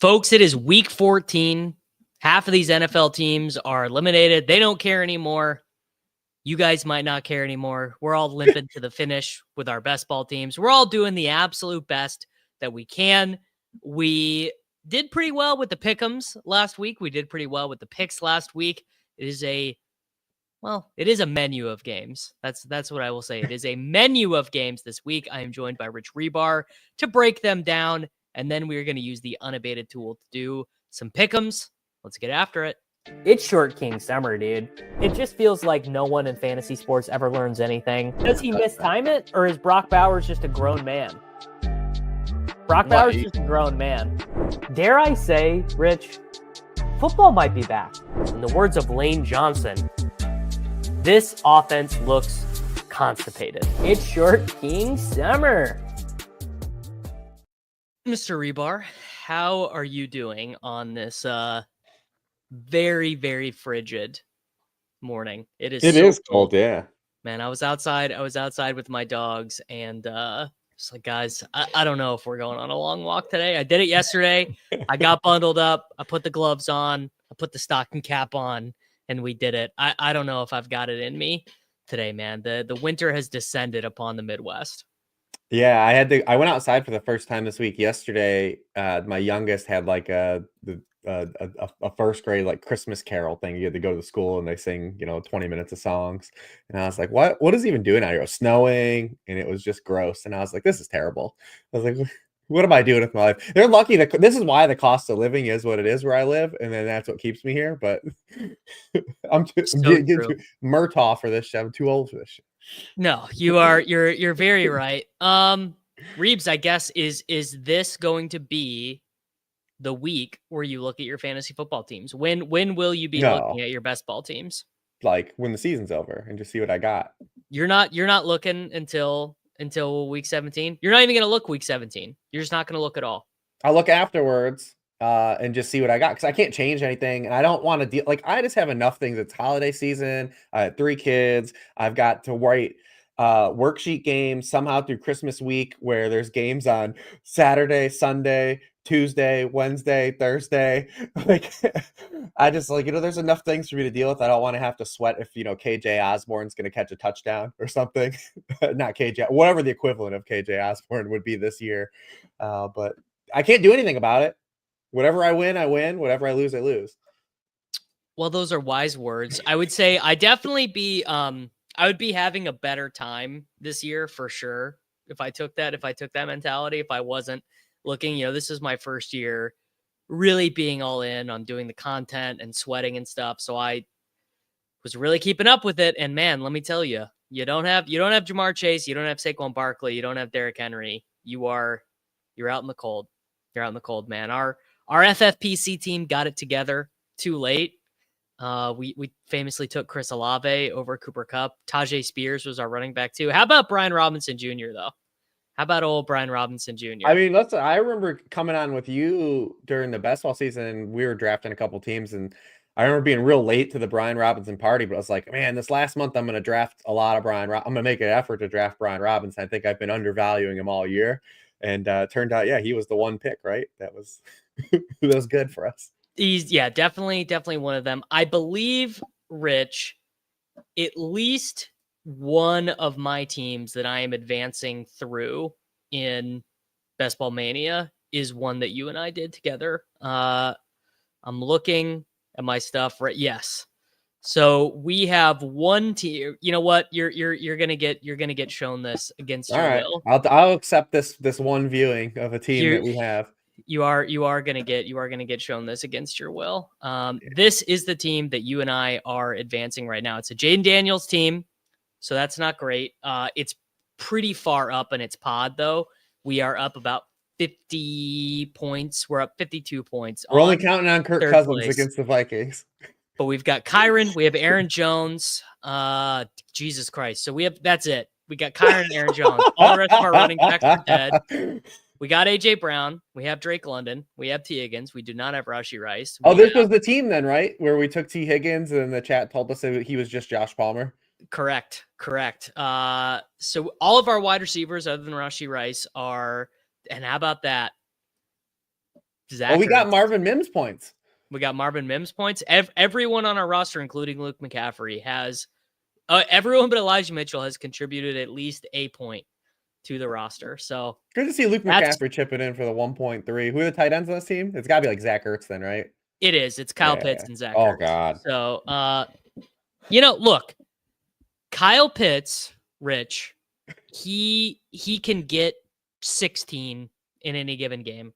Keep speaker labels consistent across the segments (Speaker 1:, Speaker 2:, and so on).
Speaker 1: Folks, it is week 14. Half of these NFL teams are eliminated. They don't care anymore. You guys might not care anymore. We're all limping to the finish with our best ball teams. We're all doing the absolute best that we can. We did pretty well with the Pick Ems last week. We did pretty well with the picks last week. It is a menu of games. That's what I will say. It is a menu of games this week. I am joined by Rich Hribar to break them down, and then we're going to use the Unabated tool to do some Pick Ems. Let's get after it. It's Short King Summer, dude. It just feels like no one in fantasy sports ever learns anything. Does he mistime it, or is Brock Bowers just a grown man? Brock Bowers is just a grown man. Dare I say, Rich, football might be back. In the words of Lane Johnson, this offense looks constipated. It's Short King Summer. Mr. Hribar, how are you doing on this very, very frigid morning? It is
Speaker 2: cold, yeah.
Speaker 1: Man, I was outside with my dogs, and it's like, guys, I don't know if we're going on a long walk today. I did it yesterday. I got bundled up. I put the gloves on. I put the stocking cap on, and we did it. I don't know if I've got it in me today, man. The winter has descended upon the Midwest.
Speaker 2: Yeah, I went outside for the first time this week. Yesterday, my youngest had like a first grade like Christmas carol thing. You had to go to the school and they sing, 20 minutes of songs. And I was like, what is he even doing out here? It was snowing and it was just gross. And I was like, this is terrible. I was like, what am I doing with my life? They're lucky that this is why the cost of living is what it is where I live, and then that's what keeps me here. But I'm getting Murtaugh for this shit. I'm too old for this shit.
Speaker 1: No, you're very right. Reeves, I guess is this going to be the week where you look at your fantasy football teams? When will you be looking at your best ball teams?
Speaker 2: Like when the season's over and just see what I got.
Speaker 1: You're not looking until week 17. You're not even going to look week 17. You're just not going to look at all.
Speaker 2: I'll look afterwards and just see what I got, because I can't change anything, and I don't want to deal. Like, I just have enough things. It's holiday season. I had 3 kids. I've got to write worksheet games somehow through Christmas week, where there's games on Saturday, Sunday, Tuesday, Wednesday, Thursday. Like, I just there's enough things for me to deal with. I don't want to have to sweat if KJ Osborne's going to catch a touchdown or something. Not KJ, whatever the equivalent of KJ Osborne would be this year. But I can't do anything about it. Whatever I win, I win. Whatever I lose, I lose.
Speaker 1: Well, those are wise words. I would say I would be having a better time this year for sure if I took that mentality. If I wasn't looking, this is my first year really being all in on doing the content and sweating and stuff. So I was really keeping up with it. And man, let me tell you, you don't have Jamar Chase. You don't have Saquon Barkley. You don't have Derrick Henry. You're out in the cold. You're out in the cold, man. Our FFPC team got it together too late. We famously took Chris Olave over Cooper Kupp. Tajay Spears was our running back too. How about Brian Robinson Jr. though? How about old Brian Robinson Jr.?
Speaker 2: I mean, I remember coming on with you during the best ball season. We were drafting a couple teams, and I remember being real late to the Brian Robinson party, but I was like, man, this last month I'm going to draft a lot of I'm going to make an effort to draft Brian Robinson. I think I've been undervaluing him all year. And turned out, he was the one pick, right? That was good for us.
Speaker 1: He's definitely one of them. I believe, Rich, at least one of my teams that I am advancing through in Best Ball Mania is one that you and I did together. I'm looking at my stuff, right? Yes. So we have one team. You know what? You're gonna get shown this against your will.
Speaker 2: I'll accept this one viewing of a team that we have.
Speaker 1: You are gonna get shown this against your will. This is the team that you and I are advancing right now. It's a Jaden Daniels team, so that's not great. It's pretty far up in its pod though. We are up about 50 points. We're up 52 points.
Speaker 2: We're only counting on Kirk Cousins against the Vikings.
Speaker 1: But we've got Kyron, we have Aaron Jones. Jesus Christ. So that's it. We got Kyron and Aaron Jones. All the rest of our running backs are dead. We got AJ Brown. We have Drake London. We have T. Higgins. We do not have Rashee Rice.
Speaker 2: This was the team then, right? Where we took T. Higgins and the chat told us that he was just Josh Palmer.
Speaker 1: Correct. So all of our wide receivers other than Rashee Rice are, and how about that?
Speaker 2: Oh, we got
Speaker 1: Ertz.
Speaker 2: Marvin Mims points.
Speaker 1: We got Marvin Mims points. Everyone on our roster, including Luke McCaffrey, has everyone but Elijah Mitchell has contributed at least a point to the roster. So
Speaker 2: good to see Luke McCaffrey chipping in for the 1.3. Who are the tight ends on this team? It's got to be like Zach Ertz then, right?
Speaker 1: It is. It's Kyle Pitts and Zach
Speaker 2: Oh,
Speaker 1: Ertz.
Speaker 2: God.
Speaker 1: So, look, Kyle Pitts, Rich, he can get 16 in any given game.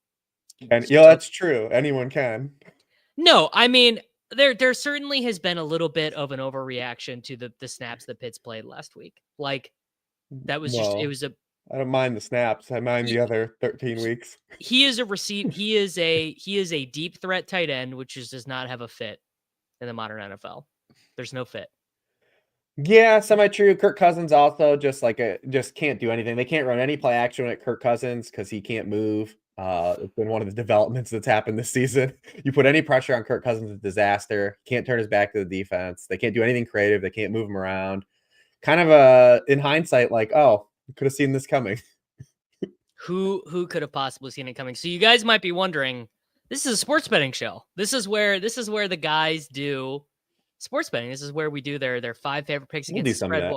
Speaker 2: And that's true. Anyone can.
Speaker 1: No, I mean, there certainly has been a little bit of an overreaction to the snaps that Pitts played last week. Like that was
Speaker 2: I don't mind the snaps. I mind the other 13 weeks.
Speaker 1: He is a deep threat tight end, which does not have a fit in the modern NFL. There's no fit.
Speaker 2: Yeah, semi-true. Kirk Cousins also just can't do anything. They can't run any play action at Kirk Cousins because he can't move. It's been one of the developments that's happened this season. You put any pressure on Kirk Cousins, it's a disaster. Can't turn his back to the defense. They can't do anything creative. They can't move him around. Kind of in hindsight, like, oh, could have seen this coming.
Speaker 1: Who could have possibly seen it coming? So you guys might be wondering, this is a sports betting show. This is where the guys do sports betting. This is where we do their 5 favorite picks against the spread.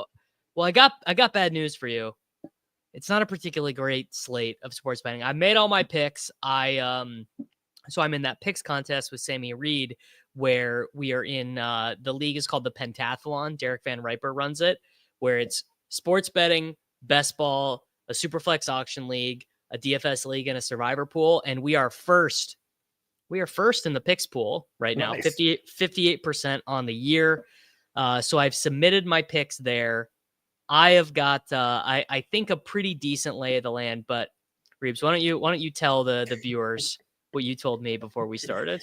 Speaker 1: Well, I got bad news for you. It's not a particularly great slate of sports betting. I made all my picks. So I'm in that picks contest with Sammy Reed, where we are in the league is called the Pentathlon. Derek Van Riper runs it, where it's sports betting, best ball, a Superflex auction league, a DFS league, and a survivor pool. And we are first. We are first in the picks pool right now, 58% on the year. So I've submitted my picks there. I have got, I think, a pretty decent lay of the land. But Reeves, why don't you tell the viewers what you told me before we started?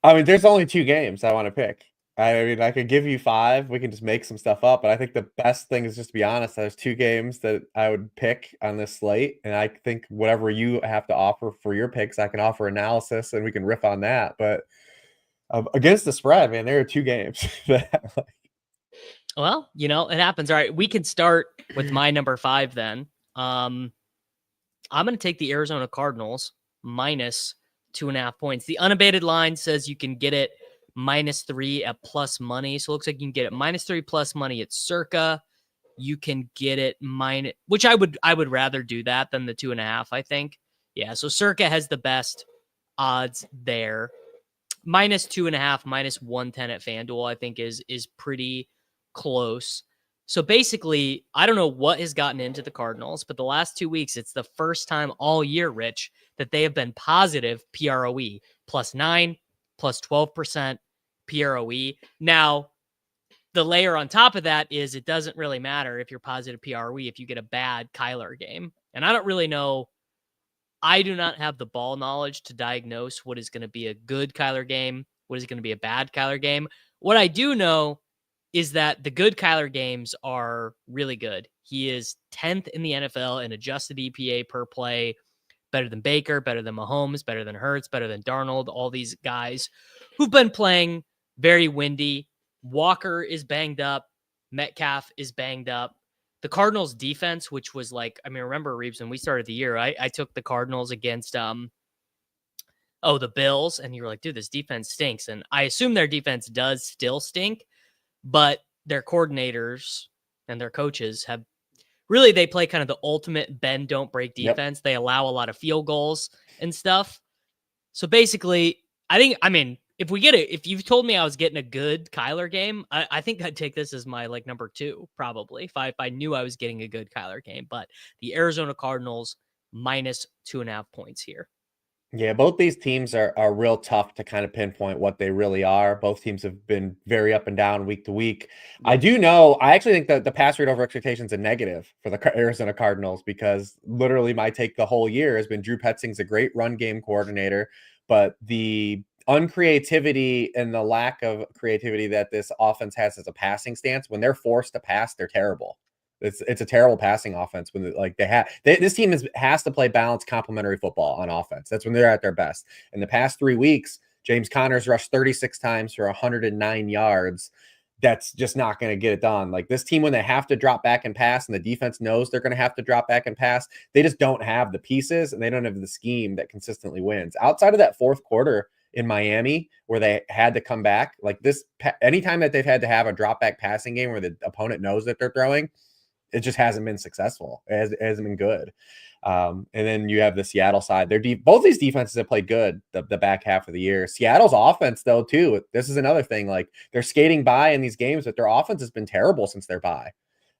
Speaker 2: I mean, there's only 2 games I want to pick. I mean, I could give you 5. We can just make some stuff up. But I think the best thing is just to be honest. There's 2 games that I would pick on this slate. And I think whatever you have to offer for your picks, I can offer analysis and we can riff on that. But against the spread, man, there are 2 games.
Speaker 1: Well, it happens. All right, we can start with my number 5 then. I'm going to take the Arizona Cardinals minus 2.5 points. The unabated line says you can get it -3 at plus money. So it looks like you can get it -3 plus money at Circa. You can get it which I would rather do that than the 2.5, I think. Yeah, so Circa has the best odds there. -2.5, -110 at FanDuel, I think is pretty close. So basically, I don't know what has gotten into the Cardinals, but the last 2 weeks, it's the first time all year, Rich, that they have been positive PROE, +9, +12% PROE. Now, the layer on top of that is it doesn't really matter if you're positive PROE if you get a bad Kyler game. And I don't really know. I do not have the ball knowledge to diagnose what is going to be a good Kyler game, what is going to be a bad Kyler game. What I do know is that the good Kyler games are really good. He is 10th in the NFL in adjusted EPA per play, better than Baker, better than Mahomes, better than Hurts, better than Darnold, all these guys who've been playing very windy. Walker is banged up. Metcalf is banged up. The Cardinals defense, which was remember, Reeves, when we started the year, I took the Cardinals against the Bills, and you were like, dude, this defense stinks. And I assume their defense does still stink, but their coordinators and their coaches they play kind of the ultimate bend, don't break defense. Yep. They allow a lot of field goals and stuff. So basically, if you've told me I was getting a good Kyler game, I think I'd take this as my number 2, probably, if I knew I was getting a good Kyler game. But the Arizona Cardinals -2.5 points here.
Speaker 2: Yeah, both these teams are real tough to kind of pinpoint what they really are. Both teams have been very up and down week to week. Yep. I actually think that the pass rate over expectations a negative for the Arizona Cardinals, because literally my take the whole year has been Drew Petzing's a great run game coordinator, but the uncreativity and the lack of creativity that this offense has as a passing stance, when they're forced to pass, they're terrible. It's a terrible passing offense when this team has to play balanced complementary football on offense. That's when they're at their best. In the past 3 weeks, James Conner's rushed 36 times for 109 yards. that's just not going to get it done. Like this team, when they have to drop back and pass and the defense knows they're going to have to drop back and pass, they just don't have the pieces and they don't have the scheme that consistently wins. Outside of that fourth quarter in Miami, where they had to come back, like this, anytime that they've had to have a drop back passing game where the opponent knows that they're throwing, it just hasn't been successful. It hasn't been good. And then you have the Seattle side. Both these defenses have played good the back half of the year. Seattle's offense, though, too. This is another thing. Like they're skating by in these games, but their offense has been terrible since they're bye.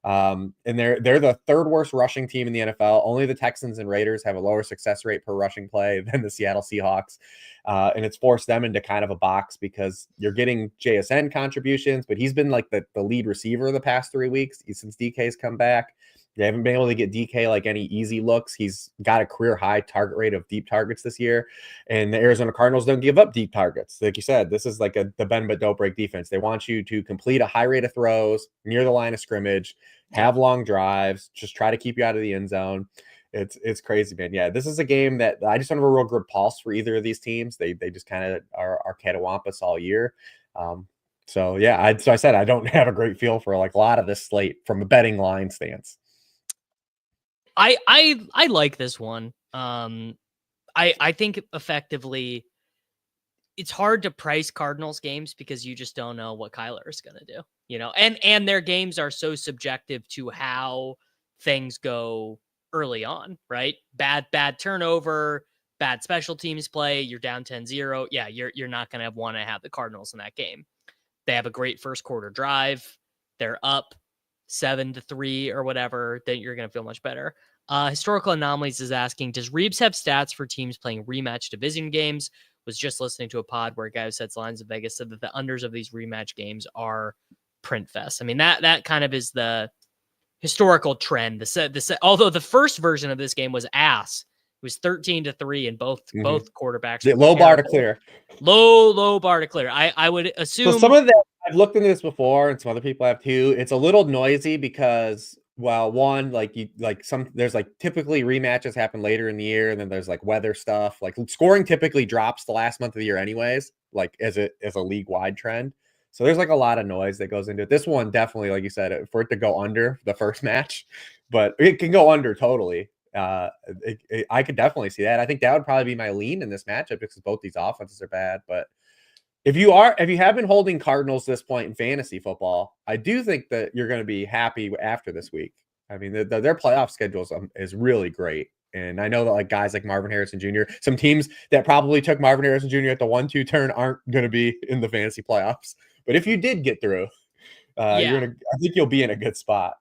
Speaker 2: And they're the third worst rushing team in the NFL. Only the Texans and Raiders have a lower success rate per rushing play than the Seattle Seahawks. And it's forced them into kind of a box because you're getting JSN contributions, but he's been like the lead receiver the past 3 weeks since DK's come back. They haven't been able to get DK like any easy looks. He's got a career high target rate of deep targets this year. And the Arizona Cardinals don't give up deep targets. Like you said, this is like the bend but don't break defense. They want you to complete a high rate of throws near the line of scrimmage, have long drives, just try to keep you out of the end zone. It's crazy, man. Yeah, this is a game that I just don't have a real good pulse for either of these teams. They just kind of are catawampus all year. So yeah, so I said I don't have a great feel for like a lot of this slate from a betting line stance.
Speaker 1: I like this one. I think effectively it's hard to price Cardinals games because you just don't know what Kyler is going to do, and their games are so subjective to how things go early on, right? Bad turnover, bad special teams play, you're down 10-0. Yeah, you're not going to want to have the Cardinals in that game. They have a great first quarter drive. They're up 7-3 or whatever, then you're going to feel much better. Historical Anomalies is asking, does Reeves have stats for teams playing rematch division games? Was just listening to a pod where a guy who sets lines in Vegas said that the unders of these rematch games are print fest. I mean, that kind of is the historical trend. Although the first version of this game was ass. It was 13-3 and both quarterbacks.
Speaker 2: Low bar to clear.
Speaker 1: Low bar to clear. I would assume.
Speaker 2: So some of that, I've looked into this before, and some other people have too. It's a little noisy because, well, one, there's like typically rematches happen later in the year, and then there's like weather stuff. Like scoring typically drops the last month of the year, anyways, like as a league wide trend. So there's like a lot of noise that goes into it. This one definitely, like you said, for it to go under the first match, but it can go under totally. I could definitely see that. I think that would probably be my lean in this matchup because both these offenses are bad, but. If you have been holding Cardinals this point in fantasy football, I do think that you're going to be happy after this week. I mean, their playoff schedule is really great. And I know that like guys like Marvin Harrison Jr., some teams that probably took Marvin Harrison Jr. at the 1-2 turn aren't going to be in the fantasy playoffs. But if you did get through, I think you'll be in a good spot.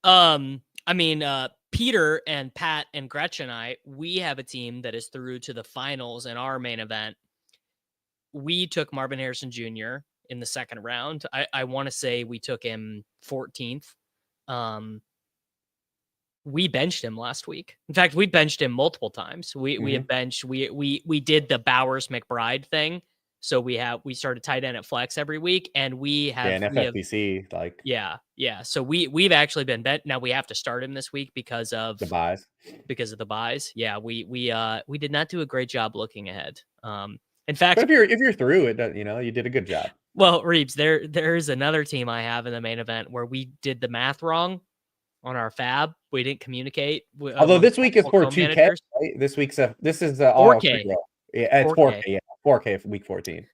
Speaker 1: I mean, Peter and Pat and Gretchen and I, we have a team that is through to the finals in our main event. We took Marvin Harrison Jr. in the second round. I want to say we took him 14th. We benched him last week. In fact, we benched him multiple times. We have benched. We did the Bowers McBride thing. So we started tight end at flex every week, and we have
Speaker 2: FFPC
Speaker 1: So we've actually been bent. Now we have to start him this week because of
Speaker 2: the buys.
Speaker 1: Yeah, we did not do a great job looking ahead. In fact,
Speaker 2: but if you're through it, you did a good job.
Speaker 1: Well, Reeves, there's another team I have in the main event where we did the math wrong on our fab. We didn't communicate.
Speaker 2: Although this week is for 2K, right? This is
Speaker 1: 4K.
Speaker 2: Yeah, it's 4K. Yeah, 4K for week 14.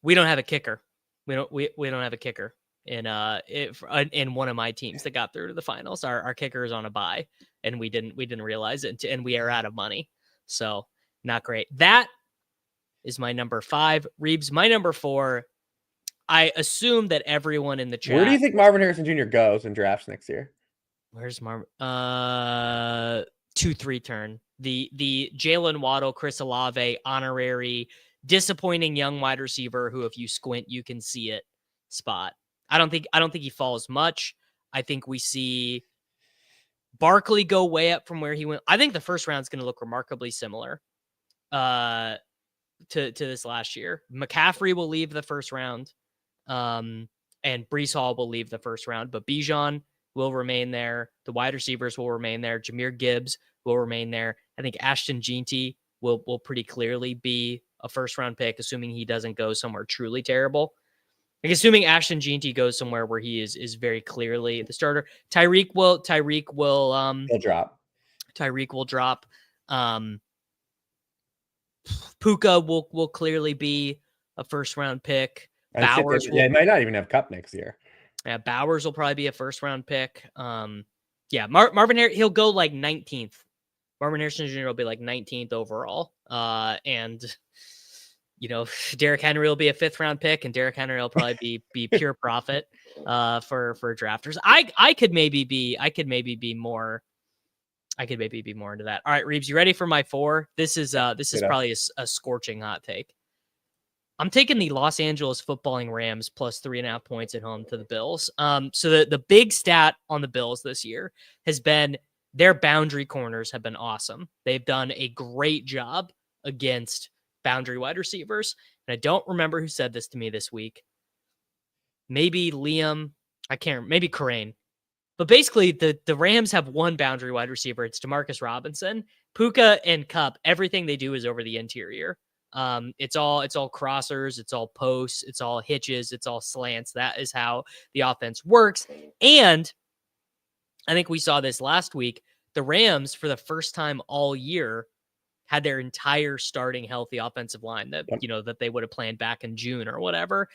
Speaker 1: We don't have a kicker. We don't have a kicker in one of my teams that got through to the finals. Our kicker is on a bye, and we didn't realize it, and we are out of money. So not great. That is my number 5. Reeves, my number 4. I assume that everyone in the chat.
Speaker 2: Where do you think Marvin Harrison Jr. goes in drafts next year?
Speaker 1: Where's Marvin? 2-3 turn. The Jalen Waddle, Chris Olave, honorary, disappointing young wide receiver who, if you squint, you can see it spot. I don't think he falls much. I think we see Barkley go way up from where he went. I think the first round is going to look remarkably similar. To this last year. McCaffrey will leave the first round, and Breece Hall will leave the first round, but Bijan will remain there. The wide receivers will remain there. Jahmyr Gibbs will remain there. I think Ashton Jeanty will pretty clearly be a first round pick, assuming he doesn't go somewhere truly terrible. Like assuming Ashton Jeanty goes somewhere where he is very clearly the starter. Tyreek will
Speaker 2: He'll drop.
Speaker 1: Tyreek will drop. Puka will clearly be a first round pick. Bowers
Speaker 2: they might not even have Cup next year.
Speaker 1: Yeah, Bowers will probably be a first round pick. Yeah, Marvin Harrison, he'll go like 19th. Marvin Harrison Jr. will be like 19th overall. And you know, Derrick Henry will be a 5th round pick, and Derrick Henry will probably be pure profit for drafters. I could maybe be more into that. All right, Reeves, you ready for my 4? This is probably a scorching hot take. I'm taking the Los Angeles footballing Rams plus 3.5 points at home to the Bills. So the big stat on the Bills this year has been their boundary corners have been awesome. They've done a great job against boundary wide receivers. And I don't remember who said this to me this week. Maybe Liam. I can't remember. Maybe Crane. But basically, the Rams have one boundary wide receiver. It's Demarcus Robinson. Puka and Cup, everything they do is over the interior. It's all crossers, it's all posts, it's all hitches, it's all slants. That is how the offense works. And I think we saw this last week. The Rams, for the first time all year, had their entire starting healthy offensive line that that they would have planned back in June or whatever.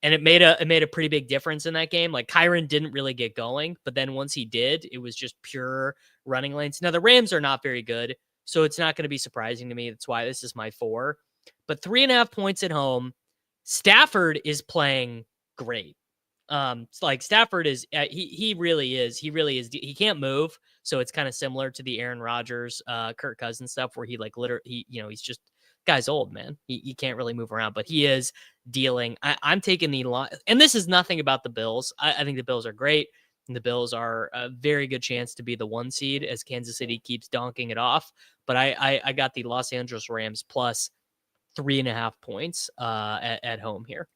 Speaker 1: And it made a pretty big difference in that game. Like Kyron didn't really get going, but then once he did, it was just pure running lanes. Now the Rams are not very good, so it's not going to be surprising to me. That's why this is my 4. But 3.5 points at home. Stafford is playing great. Like Stafford is, he really is. He can't move, so it's kind of similar to the Aaron Rodgers, Kirk Cousins stuff, where he like literally, he's just guy's old, man. He can't really move around, but he is dealing. I'm taking the line, and this is nothing about the Bills. I think the Bills are great, and the Bills are a very good chance to be the 1 seed as Kansas City keeps donking it off. But I got the Los Angeles Rams plus 3.5 points at home here.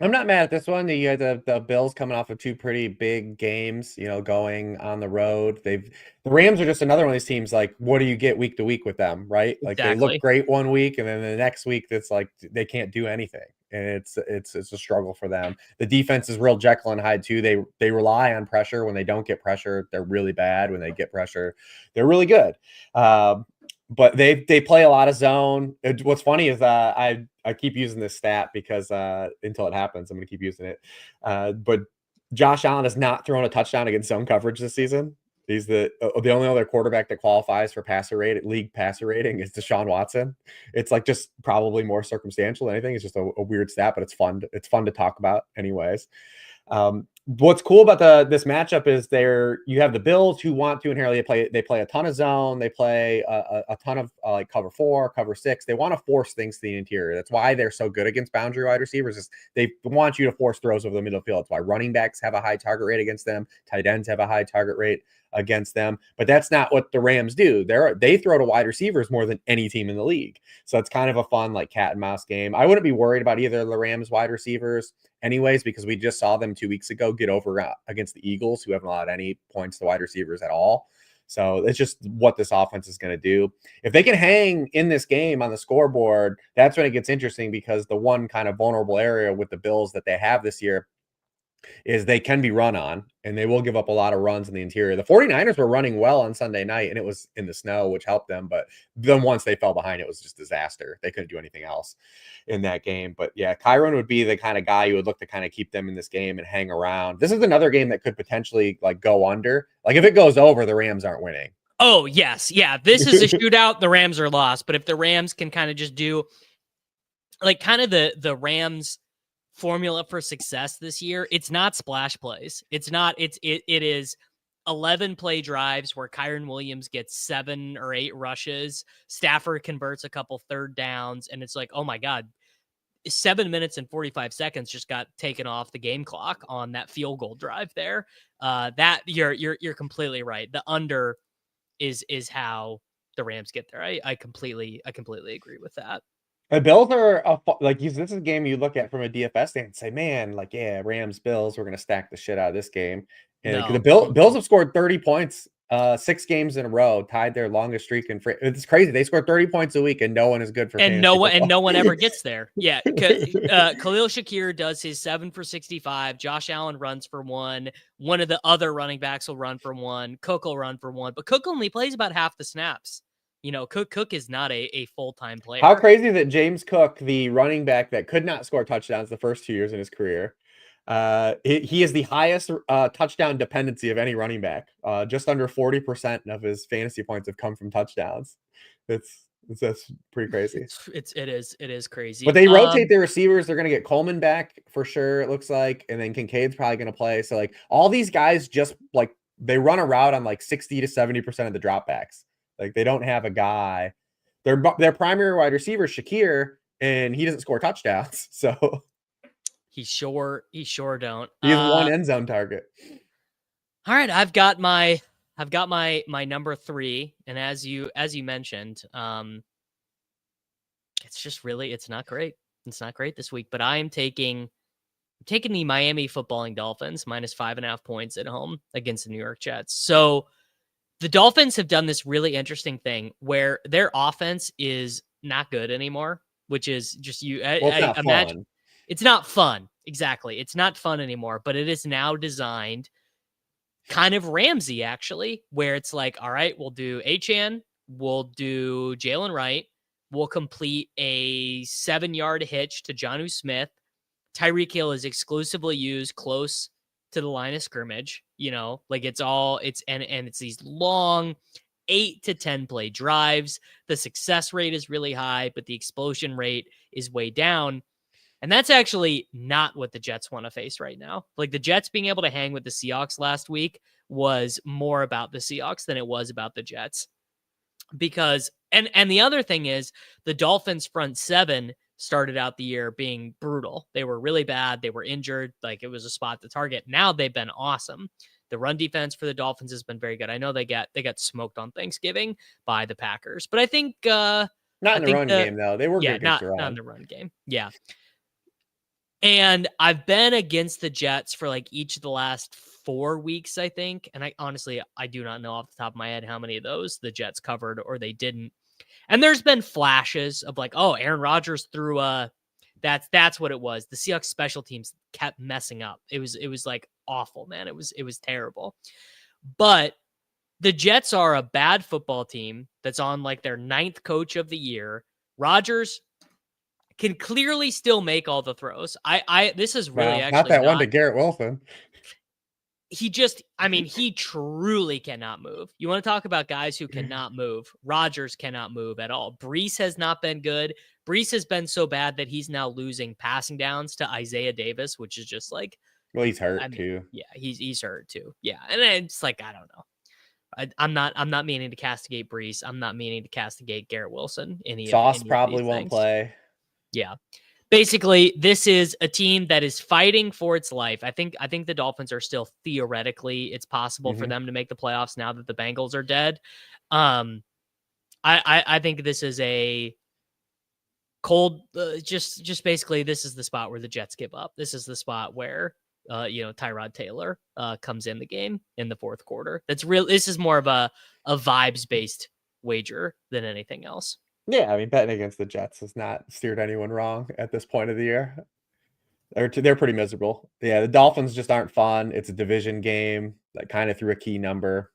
Speaker 2: I'm not mad at this one. You had the Bills coming off of 2 pretty big games, going on the road. The Rams are just another one of these teams. Like, what do you get week to week with them, right? Like They look great one week, and then the next week, it's like they can't do anything, and it's a struggle for them. The defense is real Jekyll and Hyde too. They rely on pressure. When they don't get pressure, they're really bad. When they get pressure, they're really good. But they play a lot of zone. What's funny is I keep using this stat because until it happens, I'm going to keep using it. But Josh Allen has not thrown a touchdown against zone coverage this season. He's the only other quarterback that qualifies for league passer rating is Deshaun Watson. It's like just probably more circumstantial than anything. It's just a weird stat, but it's fun. It's fun to talk about anyways. What's cool about this matchup is you have the Bills who want to inherently they play a ton of zone. They play a ton of like cover 4, cover 6. They want to force things to the interior. That's why they're so good against boundary wide receivers. Is they want you to force throws over the middle field. That's why running backs have a high target rate against them. Tight ends have a high target rate against them, but that's not what the Rams do. They throw to wide receivers more than any team in the league. So it's kind of a fun like cat and mouse game. I wouldn't be worried about either of the Rams wide receivers anyways, because we just saw them 2 weeks ago get over against the Eagles, who haven't allowed any points to wide receivers at all. So it's just what this offense is going to do. If they can hang in this game on the scoreboard, that's when it gets interesting, because the one kind of vulnerable area with the Bills that they have this year is they can be run on, and they will give up a lot of runs in the interior. The 49ers were running well on Sunday night, and it was in the snow, which helped them. But then once they fell behind, it was just disaster. They couldn't do anything else in that game. But yeah, Kyron would be the kind of guy you would look to kind of keep them in this game and hang around. This is another game that could potentially like go under. Like if it goes over, the Rams aren't winning.
Speaker 1: Oh, yes. Yeah. This is a shootout. The Rams are lost. But if the Rams can kind of just do like kind of the Rams formula for success this year, it's not splash plays. It is 11 play drives where Kyron Williams gets 7 or 8 rushes. Stafford converts a couple third downs, and it's like, oh my God, 7 minutes and 45 seconds just got taken off the game clock on that field goal drive there. That you're completely right. The under is how the Rams get there. I completely agree with that.
Speaker 2: The Bills are this is a game you look at from a DFS stand and say, man, like, yeah, Rams, Bills, we're going to stack the shit out of this game. And the Bills have scored 30 points 6 games in a row, tied their longest streak in it's crazy. They score 30 points a week and no one is good for
Speaker 1: and
Speaker 2: fantasy
Speaker 1: no one
Speaker 2: football.
Speaker 1: ever gets there. Yeah. Khalil Shakir does his 7 for 65. Josh Allen runs for 1. One of the other running backs will run for 1. Cook will run for 1, but Cook only plays about half the snaps. You know, Cook is not a full-time player.
Speaker 2: How crazy that James Cook, the running back that could not score touchdowns the first 2 years in his career, he is the highest touchdown dependency of any running back. Just under 40% of his fantasy points have come from touchdowns. That's pretty crazy.
Speaker 1: It is crazy.
Speaker 2: But they rotate their receivers. They're going to get Coleman back for sure, it looks like. And then Kincaid's probably going to play. So, like, all these guys just, like, they run a route on, like, 60 to 70% of the dropbacks. Like, they don't have a guy. Their primary wide receiver is Shakir, and he doesn't score touchdowns. So
Speaker 1: he sure don't.
Speaker 2: He has 1 end zone target.
Speaker 1: All right, I've got my number 3, and as you mentioned, it's not great. It's not great this week, but I am taking the Miami footballing Dolphins -5.5 points at home against the New York Jets. So the Dolphins have done this really interesting thing where their offense is not good anymore, which is just I imagine fun. It's not fun. Exactly. It's not fun anymore, but it is now designed kind of Ramsey, actually, where it's like, all right, we'll do Achane, we'll do Jalen Wright, we'll complete a 7-yard hitch to Jonnu Smith. Tyreek Hill is exclusively used close to the line of scrimmage, you know, like it's these long 8 to 10 play drives. The success rate is really high, but the explosion rate is way down. And that's actually not what the Jets want to face right now. Like, the Jets being able to hang with the Seahawks last week was more about the Seahawks than it was about the Jets. Because, and the other thing is, the Dolphins front 7 started out the year being brutal. They were really bad. They were injured. Like, it was a spot to target. Now they've been awesome. The run defense for the Dolphins has been very good. I know they got smoked on Thanksgiving by the Packers, but I think
Speaker 2: not in the run game though. They were good against the run.
Speaker 1: Not in the run game. Yeah. And I've been against the Jets for like each of the last 4 weeks, I think. And I do not know off the top of my head how many of those the Jets covered or they didn't. And there's been flashes of like, oh, Aaron Rodgers threw that's what it was. The Seahawks special teams kept messing up. It was like awful, man. It was terrible. But the Jets are a bad football team that's on like their 9th coach of the year. Rodgers can clearly still make all the throws. This is really actually
Speaker 2: not that one to Garrett Wilson.
Speaker 1: He truly cannot move. You want to talk about guys who cannot move? Rodgers cannot move at all. Brees has not been good. Brees has been so bad that he's now losing passing downs to Isaiah Davis, which is just like,
Speaker 2: well, he's hurt too.
Speaker 1: Yeah, he's hurt too. Yeah, and it's like, I don't know. I'm not meaning to castigate Brees. I'm not meaning to castigate Garrett Wilson.
Speaker 2: Sauce probably won't play.
Speaker 1: Yeah. Basically, this is a team that is fighting for its life. I think the Dolphins are still theoretically, it's possible for them to make the playoffs now that the Bengals are dead. I think this is a cold, just basically this is the spot where the Jets give up. This is the spot where Tyrod Taylor comes in the game in the 4th quarter. This is more of a vibes based wager than anything else.
Speaker 2: Yeah, I mean, betting against the Jets has not steered anyone wrong at this point of the year. They're pretty miserable. Yeah, the Dolphins just aren't fun. It's a division game that kind of threw a key number.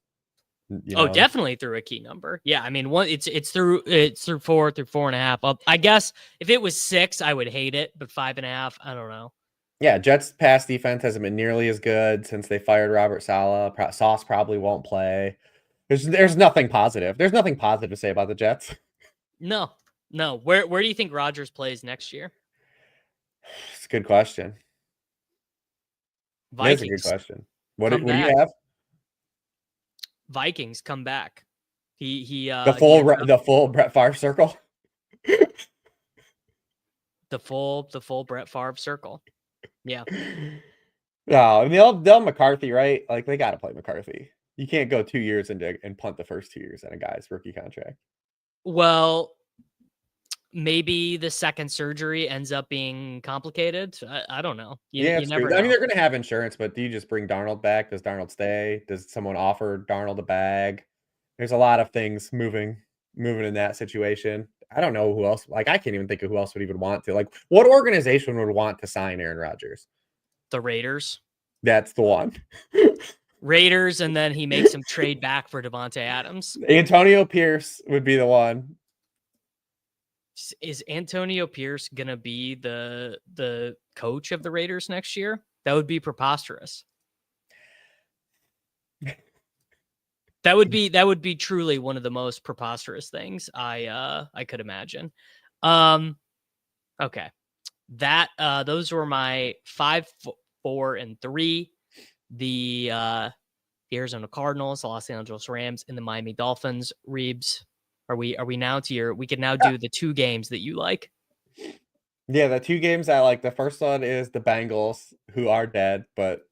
Speaker 1: Oh, definitely through a key number. Yeah, I mean, it's through 4 through 4.5. I guess if it was 6, I would hate it, but 5.5, I don't know.
Speaker 2: Yeah, Jets pass defense hasn't been nearly as good since they fired Robert Saleh. Sauce probably won't play. There's nothing positive. There's nothing positive to say about the Jets.
Speaker 1: No. Where do you think Rodgers plays next year?
Speaker 2: It's a good question.
Speaker 1: Vikings.
Speaker 2: That's a good question. What do you have?
Speaker 1: Vikings come back.
Speaker 2: The full Brett Favre circle.
Speaker 1: The full Brett Favre circle. Yeah.
Speaker 2: No, I mean they'll McCarthy, right? Like they got to play McCarthy. You can't go 2 years and punt the first 2 years on a guy's rookie contract.
Speaker 1: Well, maybe the second surgery ends up being complicated. I don't know.
Speaker 2: Yeah,
Speaker 1: You
Speaker 2: it's
Speaker 1: never
Speaker 2: true. I mean,
Speaker 1: know.
Speaker 2: they're going to have insurance, but do you just bring Darnold back? Does Darnold stay? Does someone offer Darnold a bag? There's a lot of things moving in that situation. I don't know who else. Like, I can't even think of who else would even want to. Like, what organization would want to sign Aaron Rodgers?
Speaker 1: The Raiders.
Speaker 2: That's the one.
Speaker 1: Raiders, and then he makes him trade back for Devontae Adams.
Speaker 2: Antonio Pierce would be the one.
Speaker 1: Is Antonio Pierce gonna be the coach of the Raiders next year? That would be preposterous. That would be truly one of the most preposterous things I could imagine. Okay. That those were my 5, 4, and 3. The Arizona Cardinals, the Los Angeles Rams, and the Miami Dolphins. Reeves, are we now to your? We can now do the 2 games that you like.
Speaker 2: Yeah, the 2 games I like. The first one is the Bengals, who are dead, but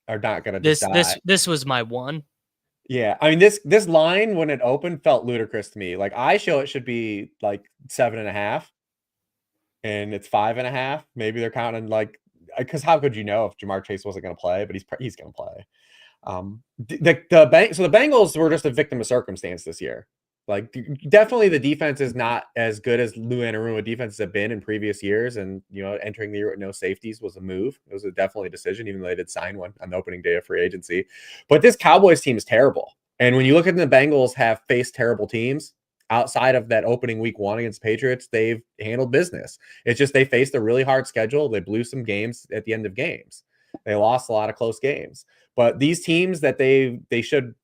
Speaker 2: are not going to just die.
Speaker 1: This was my one.
Speaker 2: Yeah, I mean this line when it opened felt ludicrous to me. Like it should be like 7.5, and it's 5.5. Maybe they're counting like because how could you know if Jamar Chase wasn't going to play? But he's going to play. So the Bengals were just a victim of circumstance this year. Like definitely the defense is not as good as Lou Anarumo defenses have been in previous years, and entering the year with no safeties was a move. It was definitely a decision, even though they did sign one on the opening day of free agency. But this Cowboys team is terrible, and when you look at the Bengals have faced terrible teams outside of that opening week 1 against Patriots, they've handled business. It's just they faced a really hard schedule. They blew some games at the end of games. They lost a lot of close games. But these teams that they should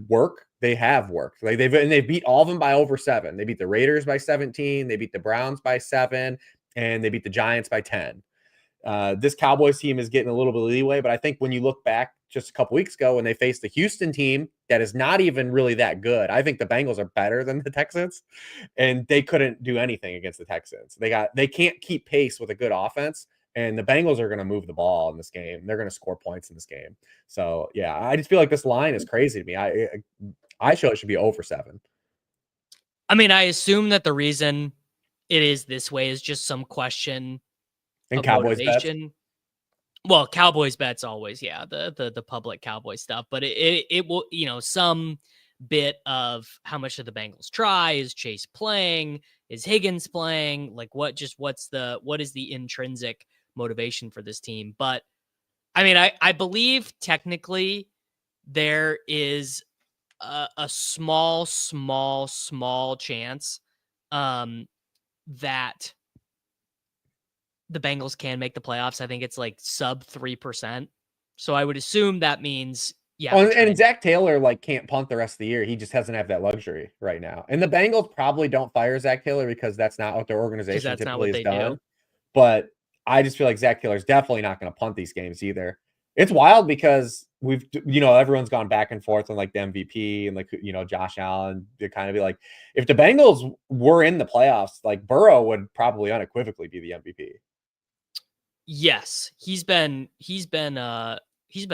Speaker 2: work, they have worked. Like they beat all of them by over 7. They beat the Raiders by 17. They beat the Browns by 7, and they beat the Giants by 10. This Cowboys team is getting a little bit of leeway, but I think when you look back just a couple weeks ago when they faced the Houston team that is not even really that good, I think the Bengals are better than the Texans, and they couldn't do anything against the Texans. They can't keep pace with a good offense. And the Bengals are going to move the ball in this game. They're going to score points in this game. So, yeah, I just feel like this line is crazy to me. I show it should be over 7.
Speaker 1: I mean, I assume that the reason it is this way is just some question
Speaker 2: And
Speaker 1: of
Speaker 2: Cowboys bets.
Speaker 1: motivation. Well, Cowboys bets always, yeah, the public Cowboy stuff, but it will, some bit of how much did the Bengals try? Is Chase playing? Is Higgins playing? Like what is the intrinsic motivation for this team? But I mean, I believe technically there is a small chance that the Bengals can make the playoffs. I think it's like sub 3%. So I would assume that means
Speaker 2: and Zach Taylor can't punt the rest of the year. He just doesn't have that luxury right now. And the Bengals probably don't fire Zach Tayller because that's not what their organization typically has done. But I just feel like Zach Taylor's definitely not going to punt these games either. It's wild because everyone's gone back and forth on the MVP and Josh Allen to kind of be like, if the Bengals were in the playoffs, Burrow would probably unequivocally be the MVP.
Speaker 1: Yes, he's been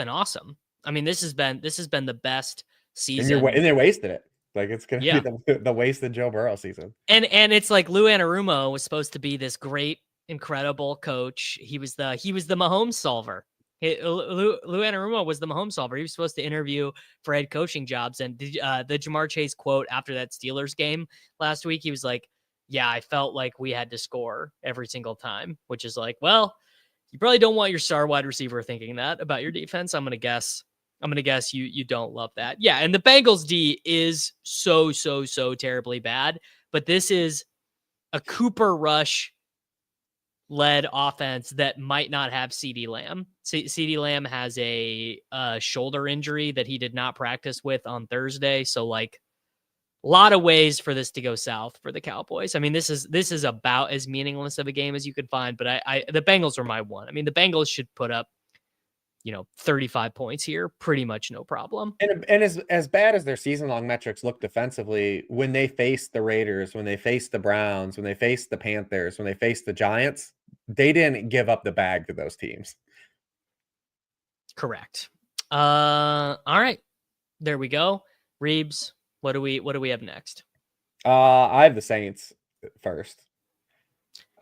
Speaker 1: awesome. I mean, this has been the best season.
Speaker 2: And they wasted it. It's going to be the wasted Joe Burrow season.
Speaker 1: And it's like Lou Anarumo was supposed to be this great, incredible coach. He was the Mahomes solver. Lou Anarumo was the Mahomes solver. He was supposed to interview for head coaching jobs. And the Jamar Chase quote after that Steelers game last week, he was like, "Yeah, I felt like we had to score every single time," which is like, well, you probably don't want your star wide receiver thinking that about your defense. I'm gonna guess you don't love that. Yeah, and the Bengals D is so terribly bad, but this is a Cooper Rush led offense that might not have CeeDee Lamb. CeeDee Lamb has a shoulder injury that he did not practice with on Thursday, so a lot of ways for this to go south for the Cowboys. I mean, this is about as meaningless of a game as you could find, but the Bengals are my one. I mean, the Bengals should put up 35 points here, pretty much no problem.
Speaker 2: And as bad as their season-long metrics look defensively, when they face the Raiders, when they face the Browns, when they face the Panthers, when they face the Giants, they didn't give up the bag to those teams.
Speaker 1: Correct. All right. There we go. Reeves, what do we have next?
Speaker 2: I have the Saints first.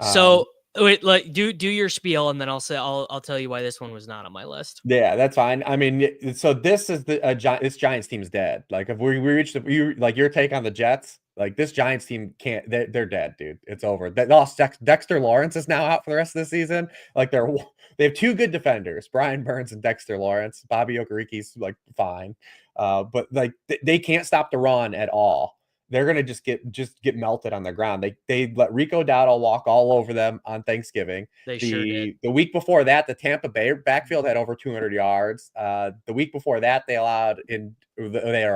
Speaker 1: So wait, like do your spiel, and then I'll tell you why this one was not on my list.
Speaker 2: Yeah, that's fine. I mean, so this is this Giants team's dead. Like if we reach like your take on the Jets, like this Giants team can't. They're dead, dude. It's over. They lost Dexter Lawrence is now out for the rest of the season. Like they have two good defenders, Brian Burns and Dexter Lawrence. Bobby Okariki's like fine, but like they can't stop the run at all. They're gonna just get melted on the ground. They let Rico Dowdle walk all over them on Thanksgiving.
Speaker 1: They sure did.
Speaker 2: The week before that, the Tampa Bay backfield had over 200 yards. The week before that, they are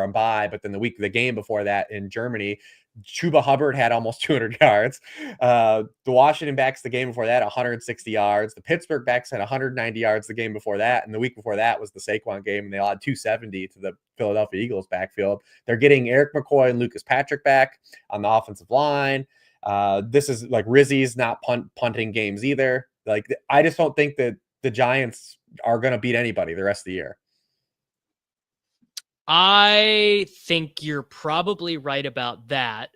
Speaker 2: on bye, but then the game before that in Germany, Chuba Hubbard had almost 200 yards. The Washington backs the game before that, 160 yards. The Pittsburgh backs had 190 yards the game before that. And the week before that was the Saquon game, and they allowed 270 to the Philadelphia Eagles backfield. They're getting Eric McCoy and Lucas Patrick back on the offensive line. This is like Rizzi's not punting games either. Like I just don't think that the Giants are going to beat anybody the rest of the year.
Speaker 1: I think you're probably right about that,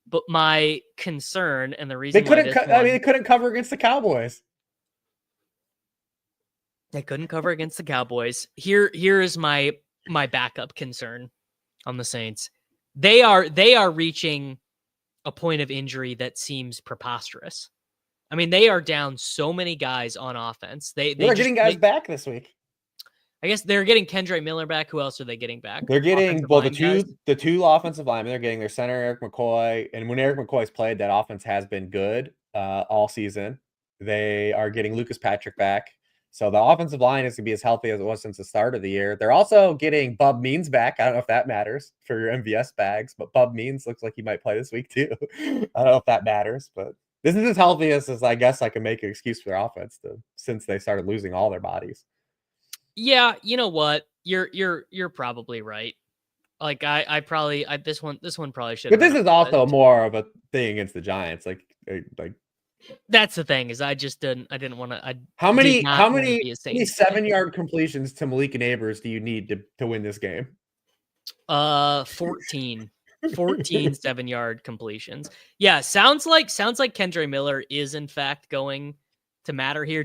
Speaker 1: but my concern and the reason
Speaker 2: they couldn't cover against the Cowboys.
Speaker 1: They couldn't cover against the Cowboys. Here is my backup concern on the Saints. They are reaching a point of injury that seems preposterous. I mean, they are down so many guys on offense. They're
Speaker 2: getting guys back this week.
Speaker 1: I guess they're getting Kendre Miller back. Who else are they getting back?
Speaker 2: They're getting the two offensive linemen. They're getting their center Eric McCoy, and when Eric McCoy's played, that offense has been good all season. They are getting Lucas Patrick back, so the offensive line is going to be as healthy as it was since the start of the year. They're also getting Bub Means back. I don't know if that matters for your MVS bags, but Bub Means looks like he might play this week too. I don't know if that matters, but this is as healthy as I guess I can make an excuse for their offense since they started losing all their bodies.
Speaker 1: Yeah, you know what? You're probably right. Like this one probably should.
Speaker 2: But this is also more of a thing against the Giants. Like
Speaker 1: that's the thing is I didn't want to.
Speaker 2: How many 7-yard completions to Malik Neighbors do you need to win this game?
Speaker 1: 14 7-yard completions. Yeah, sounds like Kendre Miller is in fact going to matter here.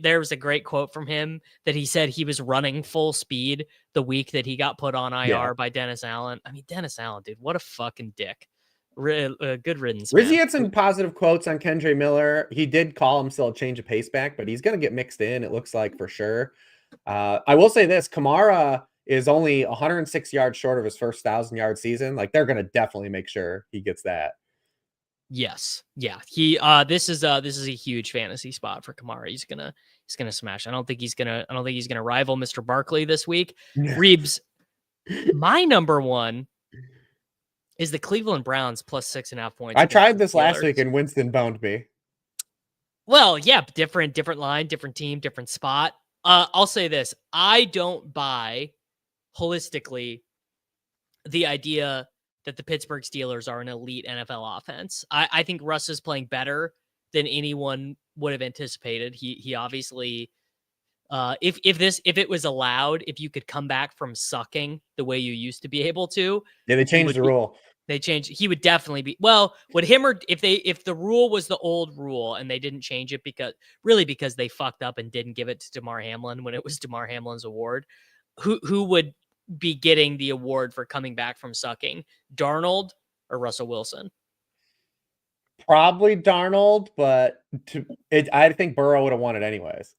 Speaker 1: There was a great quote from him that he said he was running full speed the week that he got put on IR by Dennis Allen. I mean, Dennis Allen, dude, what a fucking dick. Good riddance.
Speaker 2: Rizzy had some positive quotes on Kendre Miller. He did call him still a change of pace back, but he's going to get mixed in, it looks like, for sure. I will say this, Kamara is only 106 yards short of his first 1,000-yard season. Like, they're going to definitely make sure he gets that.
Speaker 1: Yes. Yeah. This is a huge fantasy spot for Kamara. He's gonna smash. I don't think he's gonna rival Mr. Barkley this week. Reebs, my number one is the Cleveland Browns plus 6.5 points.
Speaker 2: I tried this last week and Winston boned me.
Speaker 1: Well, yeah, different line, different team, different spot. I'll say this. I don't buy holistically the idea that the Pittsburgh Steelers are an elite NFL offense. I think Russ is playing better than anyone would have anticipated. He obviously, if it was allowed, if you could come back from sucking the way you used to be able to.
Speaker 2: Yeah, they changed the rule.
Speaker 1: He would definitely be, if the rule was the old rule and they didn't change it because they fucked up and didn't give it to DeMar Hamlin when it was DeMar Hamlin's award, who would be getting the award for coming back from sucking, Darnold or Russell Wilson?
Speaker 2: Probably Darnold, but I think Burrow would have won it anyways.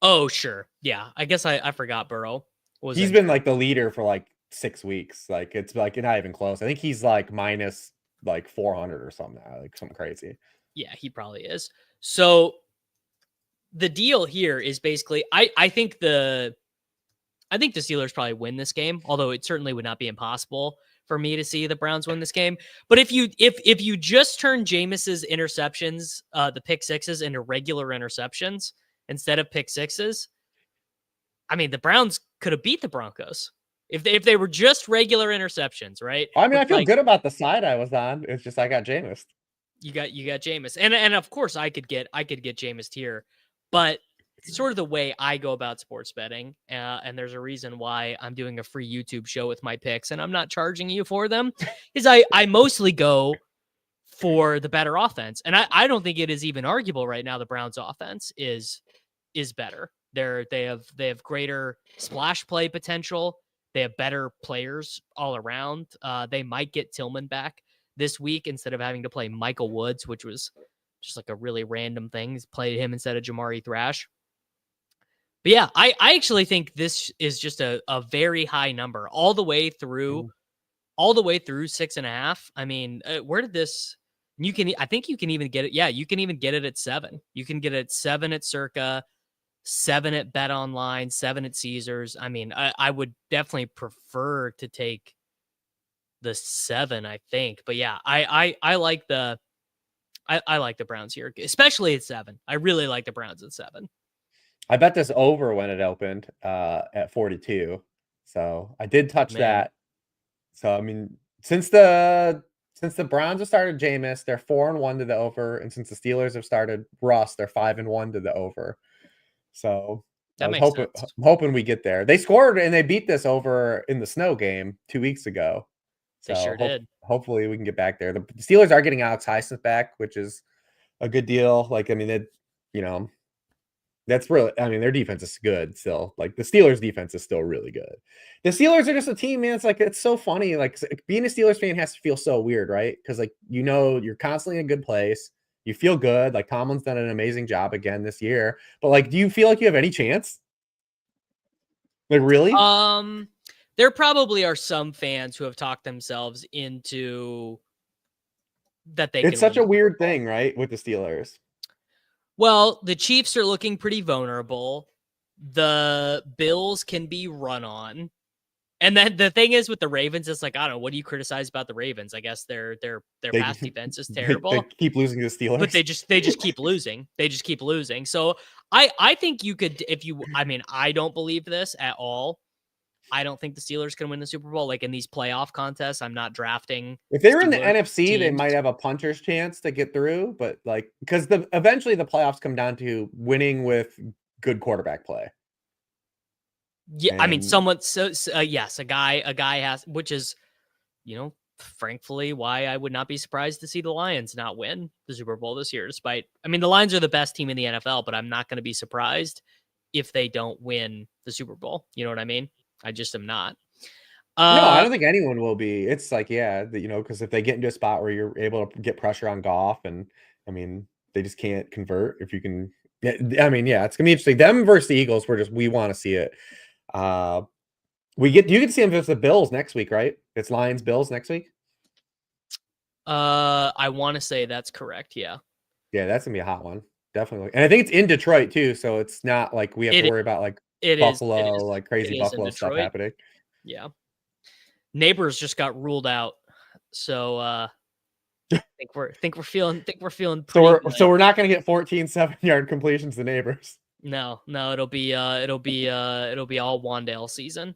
Speaker 1: Oh, sure. Yeah. I guess I forgot Burrow.
Speaker 2: He's been like the leader for like 6 weeks. Like it's like not even close. I think he's like minus like 400 or something, like something crazy.
Speaker 1: Yeah, he probably is. So the deal here is basically, I think the Steelers probably win this game, although it certainly would not be impossible for me to see the Browns win this game. But if you just turn Jameis's interceptions, the pick sixes, into regular interceptions instead of pick sixes, I mean, the Browns could have beat the Broncos if they were just regular interceptions, right?
Speaker 2: I mean, I feel good about the side I was on. It's just I got Jameis.
Speaker 1: You got Jameis, and of course I could get Jameis here, but it's sort of the way I go about sports betting. And there's a reason why I'm doing a free YouTube show with my picks and I'm not charging you for them, is I mostly go for the better offense. And I don't think it is even arguable right now the Browns offense is better. They have greater splash play potential. They have better players all around. They might get Tillman back this week instead of having to play Michael Woods, which was just like a really random thing. He's played him instead of Jamari Thrash. But yeah, I actually think this is just a very high number all the way through 6.5. I mean, where did this, I think you can even get it. Yeah, you can even get it at 7. You can get it at 7 at Circa, 7 at Bet Online, 7 at Caesars. I mean, I would definitely prefer to take the 7, I think. But yeah, I like the Browns here, especially at 7. I really like the Browns at 7.
Speaker 2: I bet this over when it opened at 42. So I did touch that. So I mean, since the Browns have started Jameis, they're 4-1 to the over, and since the Steelers have started Russ, they're 5-1 to the over. So
Speaker 1: That
Speaker 2: I'm
Speaker 1: makes sense.
Speaker 2: hoping we get there. They scored and they beat this over in the snow game 2 weeks ago. So
Speaker 1: They sure did.
Speaker 2: Hopefully we can get back there. The Steelers are getting Alex Highsmith back, which is a good deal. Like, I mean, that's really, I mean, their defense is good still. Like, the Steelers defense is still really good. The Steelers are just a team, man. It's like, it's so funny. Like, being a Steelers fan has to feel so weird, right? Because, like, you're constantly in a good place. You feel good. Like, Tomlin's done an amazing job again this year. But, like, do you feel like you have any chance? Like, really?
Speaker 1: There probably are some fans who have talked themselves into that they can.
Speaker 2: It's such a weird thing, right, with the Steelers.
Speaker 1: Well, the Chiefs are looking pretty vulnerable. The Bills can be run on. And then the thing is with the Ravens, it's like, I don't know, what do you criticize about the Ravens? I guess their pass defense is terrible.
Speaker 2: They keep losing to the Steelers.
Speaker 1: But they just keep losing. They just keep losing. So I think you could, I mean, I don't believe this at all. I don't think the Steelers can win the Super Bowl. Like in these playoff contests, I'm not drafting.
Speaker 2: If they were in the NFC,
Speaker 1: teams.
Speaker 2: they might have a puncher's chance to get through. But like, because eventually the playoffs come down to winning with good quarterback play.
Speaker 1: Yeah, I mean, yes, a guy has, which is, frankly, why I would not be surprised to see the Lions not win the Super Bowl this year. Despite, I mean, the Lions are the best team in the NFL, but I'm not going to be surprised if they don't win the Super Bowl. You know what I mean? I just am not.
Speaker 2: No, I don't think anyone will be. It's like, yeah, because if they get into a spot where you're able to get pressure on Goff, and I mean, they just can't convert. If you can, I mean, yeah, it's gonna be interesting. Them versus the Eagles, we want to see it. You get to see them versus the Bills next week, right? It's Lions Bills next week.
Speaker 1: I want to say that's correct. Yeah.
Speaker 2: Yeah, that's gonna be a hot one, definitely. And I think it's in Detroit too, so it's not like we have to worry about like Buffalo, like crazy Buffalo stuff happening.
Speaker 1: Yeah. Neighbors just got ruled out, so I think we're feeling pretty
Speaker 2: so we're not gonna get 14 7-yard completions to Neighbors.
Speaker 1: No, it'll be all Wandale season.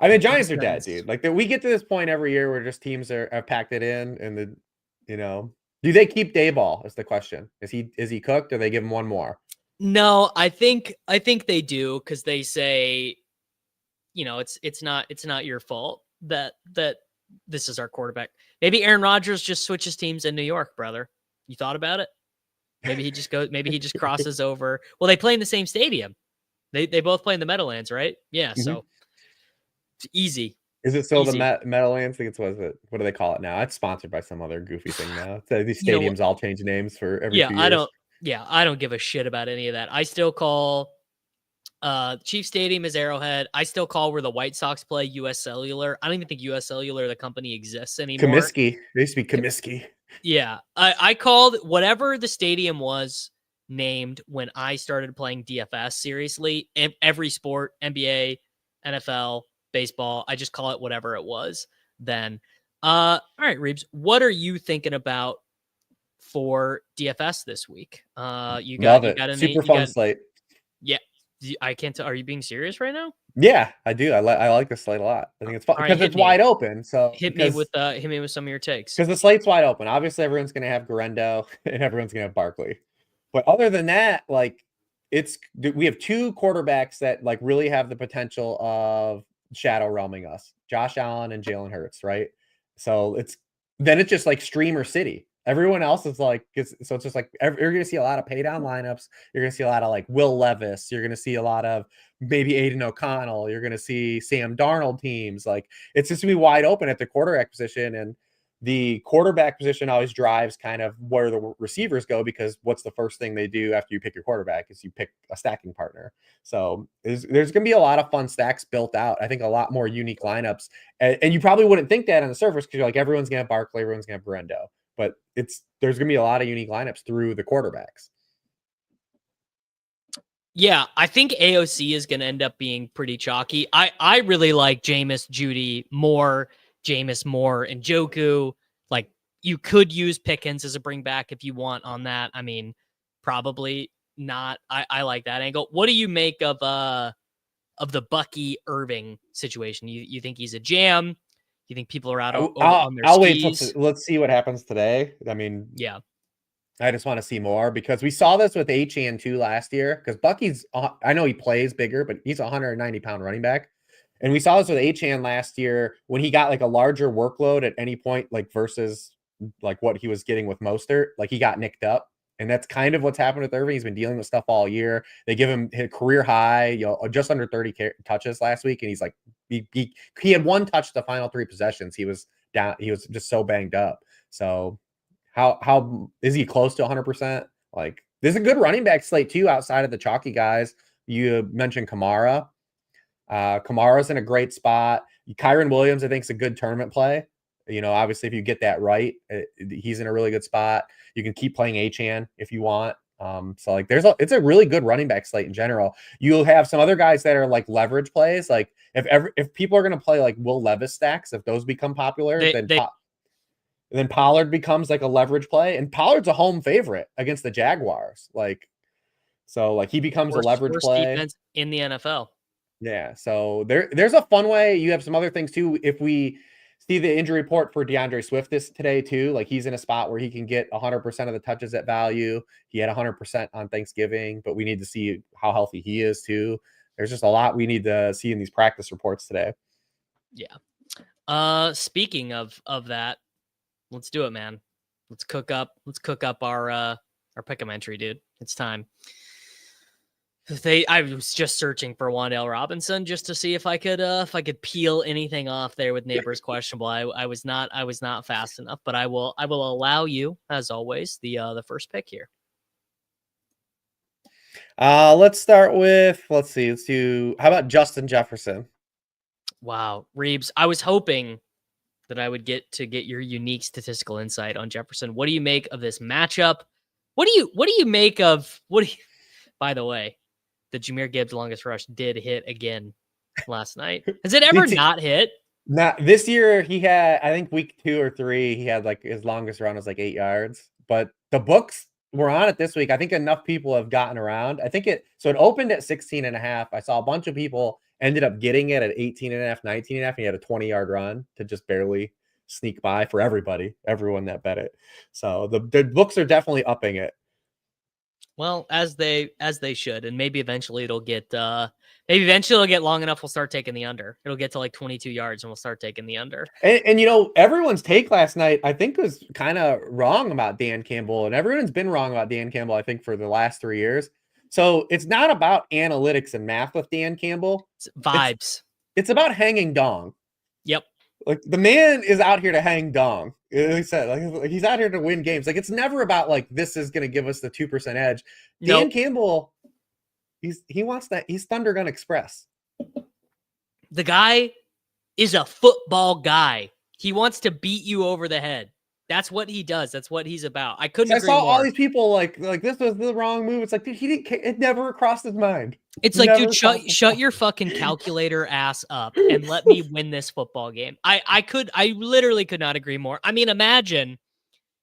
Speaker 2: I mean, the Giants are dead, dude. Like we get to this point every year where just teams are packed it in, and do they keep Dayball? Is the question. Is he cooked, or they give him one more?
Speaker 1: No, I think they do, because they say, it's not your fault that this is our quarterback. Maybe Aaron Rodgers just switches teams in New York, brother. You thought about it? Maybe he just crosses over. Well, they play in the same stadium. They both play in the Meadowlands, right? Yeah, so it's easy.
Speaker 2: Is it still the Meadowlands? I think what do they call it now? It's sponsored by some other goofy thing now. These stadiums all change names for every 2 years.
Speaker 1: I don't give a shit about any of that. I still call Chief Stadium is Arrowhead. I still call where the White Sox play US Cellular. I don't even think US Cellular, the company, exists anymore.
Speaker 2: Comiskey. They used to be Comiskey.
Speaker 1: Yeah. I called whatever the stadium was named when I started playing DFS seriously. Every sport, NBA, NFL, baseball, I just call it whatever it was then. All right, Reeves, what are you thinking about for DFS this week?
Speaker 2: Love it. Super fun slate.
Speaker 1: Yeah. I can't tell. Are you being serious right now?
Speaker 2: Yeah, I do. I like the slate a lot. I think it's fun because it's wide open. So
Speaker 1: hit me with some of your takes.
Speaker 2: Because the slate's wide open. Obviously, everyone's going to have Garendo and everyone's going to have Barkley. But other than that, like we have 2 quarterbacks that like really have the potential of shadow realming us: Josh Allen and Jalen Hurts. Right. So then it's just like streamer city. Everyone else is like, so it's just like you're going to see a lot of pay down lineups. You're going to see a lot of like Will Levis. You're going to see a lot of maybe Aiden O'Connell. You're going to see Sam Darnold teams. Like it's just going to be wide open at the quarterback position. And the quarterback position always drives kind of where the receivers go, because what's the first thing they do after you pick your quarterback is you pick a stacking partner. So there's going to be a lot of fun stacks built out. I think a lot more unique lineups. And you probably wouldn't think that on the surface because you're like, everyone's going to have Barkley, everyone's going to have Brendo. But there's going to be a lot of unique lineups through the quarterbacks.
Speaker 1: Yeah, I think AOC is going to end up being pretty chalky. I really like Jameis, Judy, Moore, Jameis, Moore, and Njoku. Like, you could use Pickens as a bring back if you want on that. I mean, probably not. I like that angle. What do you make of the Bucky Irving situation? You think he's a jam? You think people are out on their skis?
Speaker 2: Let's see what happens today. I mean,
Speaker 1: yeah.
Speaker 2: I just want to see more because we saw this with Achane too last year. Because Bucky's, I know he plays bigger, but he's a 190-pound running back. And we saw this with Achane last year when he got like a larger workload at any point, like versus like what he was getting with Mostert. Like he got nicked up. And that's kind of what's happened with Irving. He's been dealing with stuff all year. They give him his career high, just under 30 touches last week. And he's like, he had one touch the final 3 possessions. He was down. He was just so banged up. So how is he close to 100%? Like, there's a good running back slate too outside of the chalky guys. You mentioned Kamara. Kamara's in a great spot. Kyron Williams, I think, is a good tournament play. Obviously, if you get that right, he's in a really good spot. You can keep playing Achane if you want. So like, it's a really good running back slate in general. You'll have some other guys that are like leverage plays. Like if people are going to play like Will Levis stacks, if those become popular, then Pollard becomes like a leverage play, and Pollard's a home favorite against the Jaguars. So he becomes a leverage play.
Speaker 1: Defense in the NFL.
Speaker 2: Yeah. So there's a fun way. You have some other things too. If we see the injury report for DeAndre Swift today too, like he's in a spot where he can get 100% of the touches at value. He had 100% on Thanksgiving, but we need to see how healthy he is too. There's just a lot we need to see in these practice reports today.
Speaker 1: Yeah. Speaking of that, let's do it, man. Let's cook up our pick 'em entry, dude. It's time. I was just searching for Wan'Dale Robinson just to see if I could peel anything off there with neighbors questionable. I was not fast enough, but I will allow you, as always, the first pick here.
Speaker 2: Let's start with how about Justin Jefferson?
Speaker 1: Wow, Reeves, I was hoping that I would get your unique statistical insight on Jefferson. What do you make of this matchup? What do you make of by the way, the Jahmyr Gibbs longest rush did hit again last night. Has it ever not hit?
Speaker 2: Not this year. He had, I think week 2 or 3, he had like his longest run was like 8 yards, but the books were on it this week. I think enough people have gotten around. It opened at 16.5. I saw a bunch of people ended up getting it at 18.5, 19.5. And he had a 20-yard run to just barely sneak by for everyone that bet it. So the books are definitely upping it.
Speaker 1: Well, as they should, and maybe eventually it'll get long enough. We'll start taking the under. It'll get to like 22 yards, and we'll start taking the under.
Speaker 2: And everyone's take last night, I think, was kind of wrong about Dan Campbell, and everyone's been wrong about Dan Campbell, I think, for the last 3 years. So it's not about analytics and math with Dan Campbell.
Speaker 1: It's vibes.
Speaker 2: It's about hanging dong.
Speaker 1: Yep.
Speaker 2: Like, the man is out here to hang dong. He said, like he's out here to win games. Like, it's never about like this is going to give us the 2% edge. Dan Campbell, he wants that. He's Thunder Gun Express.
Speaker 1: The guy is a football guy. He wants to beat you over the head. That's what he does. That's what he's about. I couldn't agree more.
Speaker 2: All these people like this was the wrong move. It's like, dude, it never crossed his mind.
Speaker 1: It's like, dude, shut your fucking calculator ass up and let me win this football game. I literally could not agree more. I mean, imagine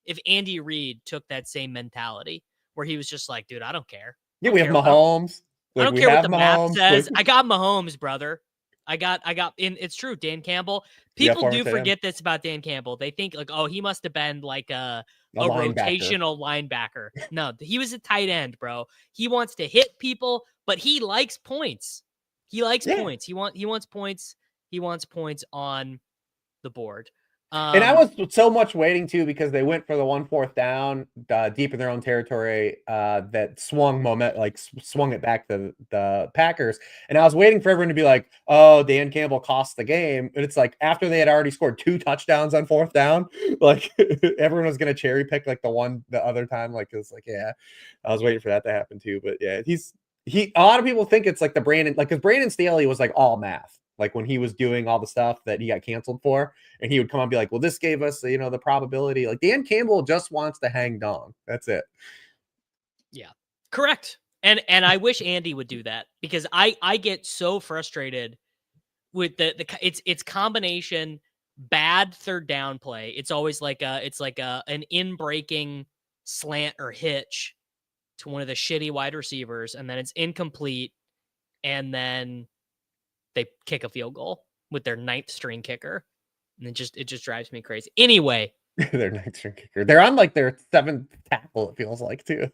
Speaker 1: if Andy Reid took that same mentality where he was just like, dude, I don't care.
Speaker 2: Yeah, we have Mahomes.
Speaker 1: I don't care what the math says. I got Mahomes, brother. I got, and it's true. Dan Campbell. People do forget this about Dan Campbell. They think like, oh, he must have been like a rotational linebacker. No, he was a tight end, bro. He wants to hit people, but he likes points. He likes points. He wants points. He wants points on the board.
Speaker 2: And I was so much waiting too because they went for the 1 4th down deep in their own territory that swung it back to the Packers. And I was waiting for everyone to be like, "Oh, Dan Campbell cost the game." And it's like after they had already scored 2 touchdowns on 4th down, like everyone was gonna cherry pick like the other time. Like it's like, yeah, I was waiting for that to happen too. But yeah, a lot of people think it's like the Brandon, like because Brandon Staley was like all math, like when he was doing all the stuff that he got canceled for. And he would come on and be like, well, this gave us, the probability. Like Dan Campbell just wants to hang dong. That's it.
Speaker 1: Yeah, correct. And I wish Andy would do that because I get so frustrated with it's combination bad 3rd down play. It's always like an in-breaking slant or hitch to one of the shitty wide receivers, and then it's incomplete, and then they kick a field goal with their 9th string kicker. And it just drives me crazy. Anyway,
Speaker 2: their 9th string kicker. They're on like their 7th tackle, it feels like too.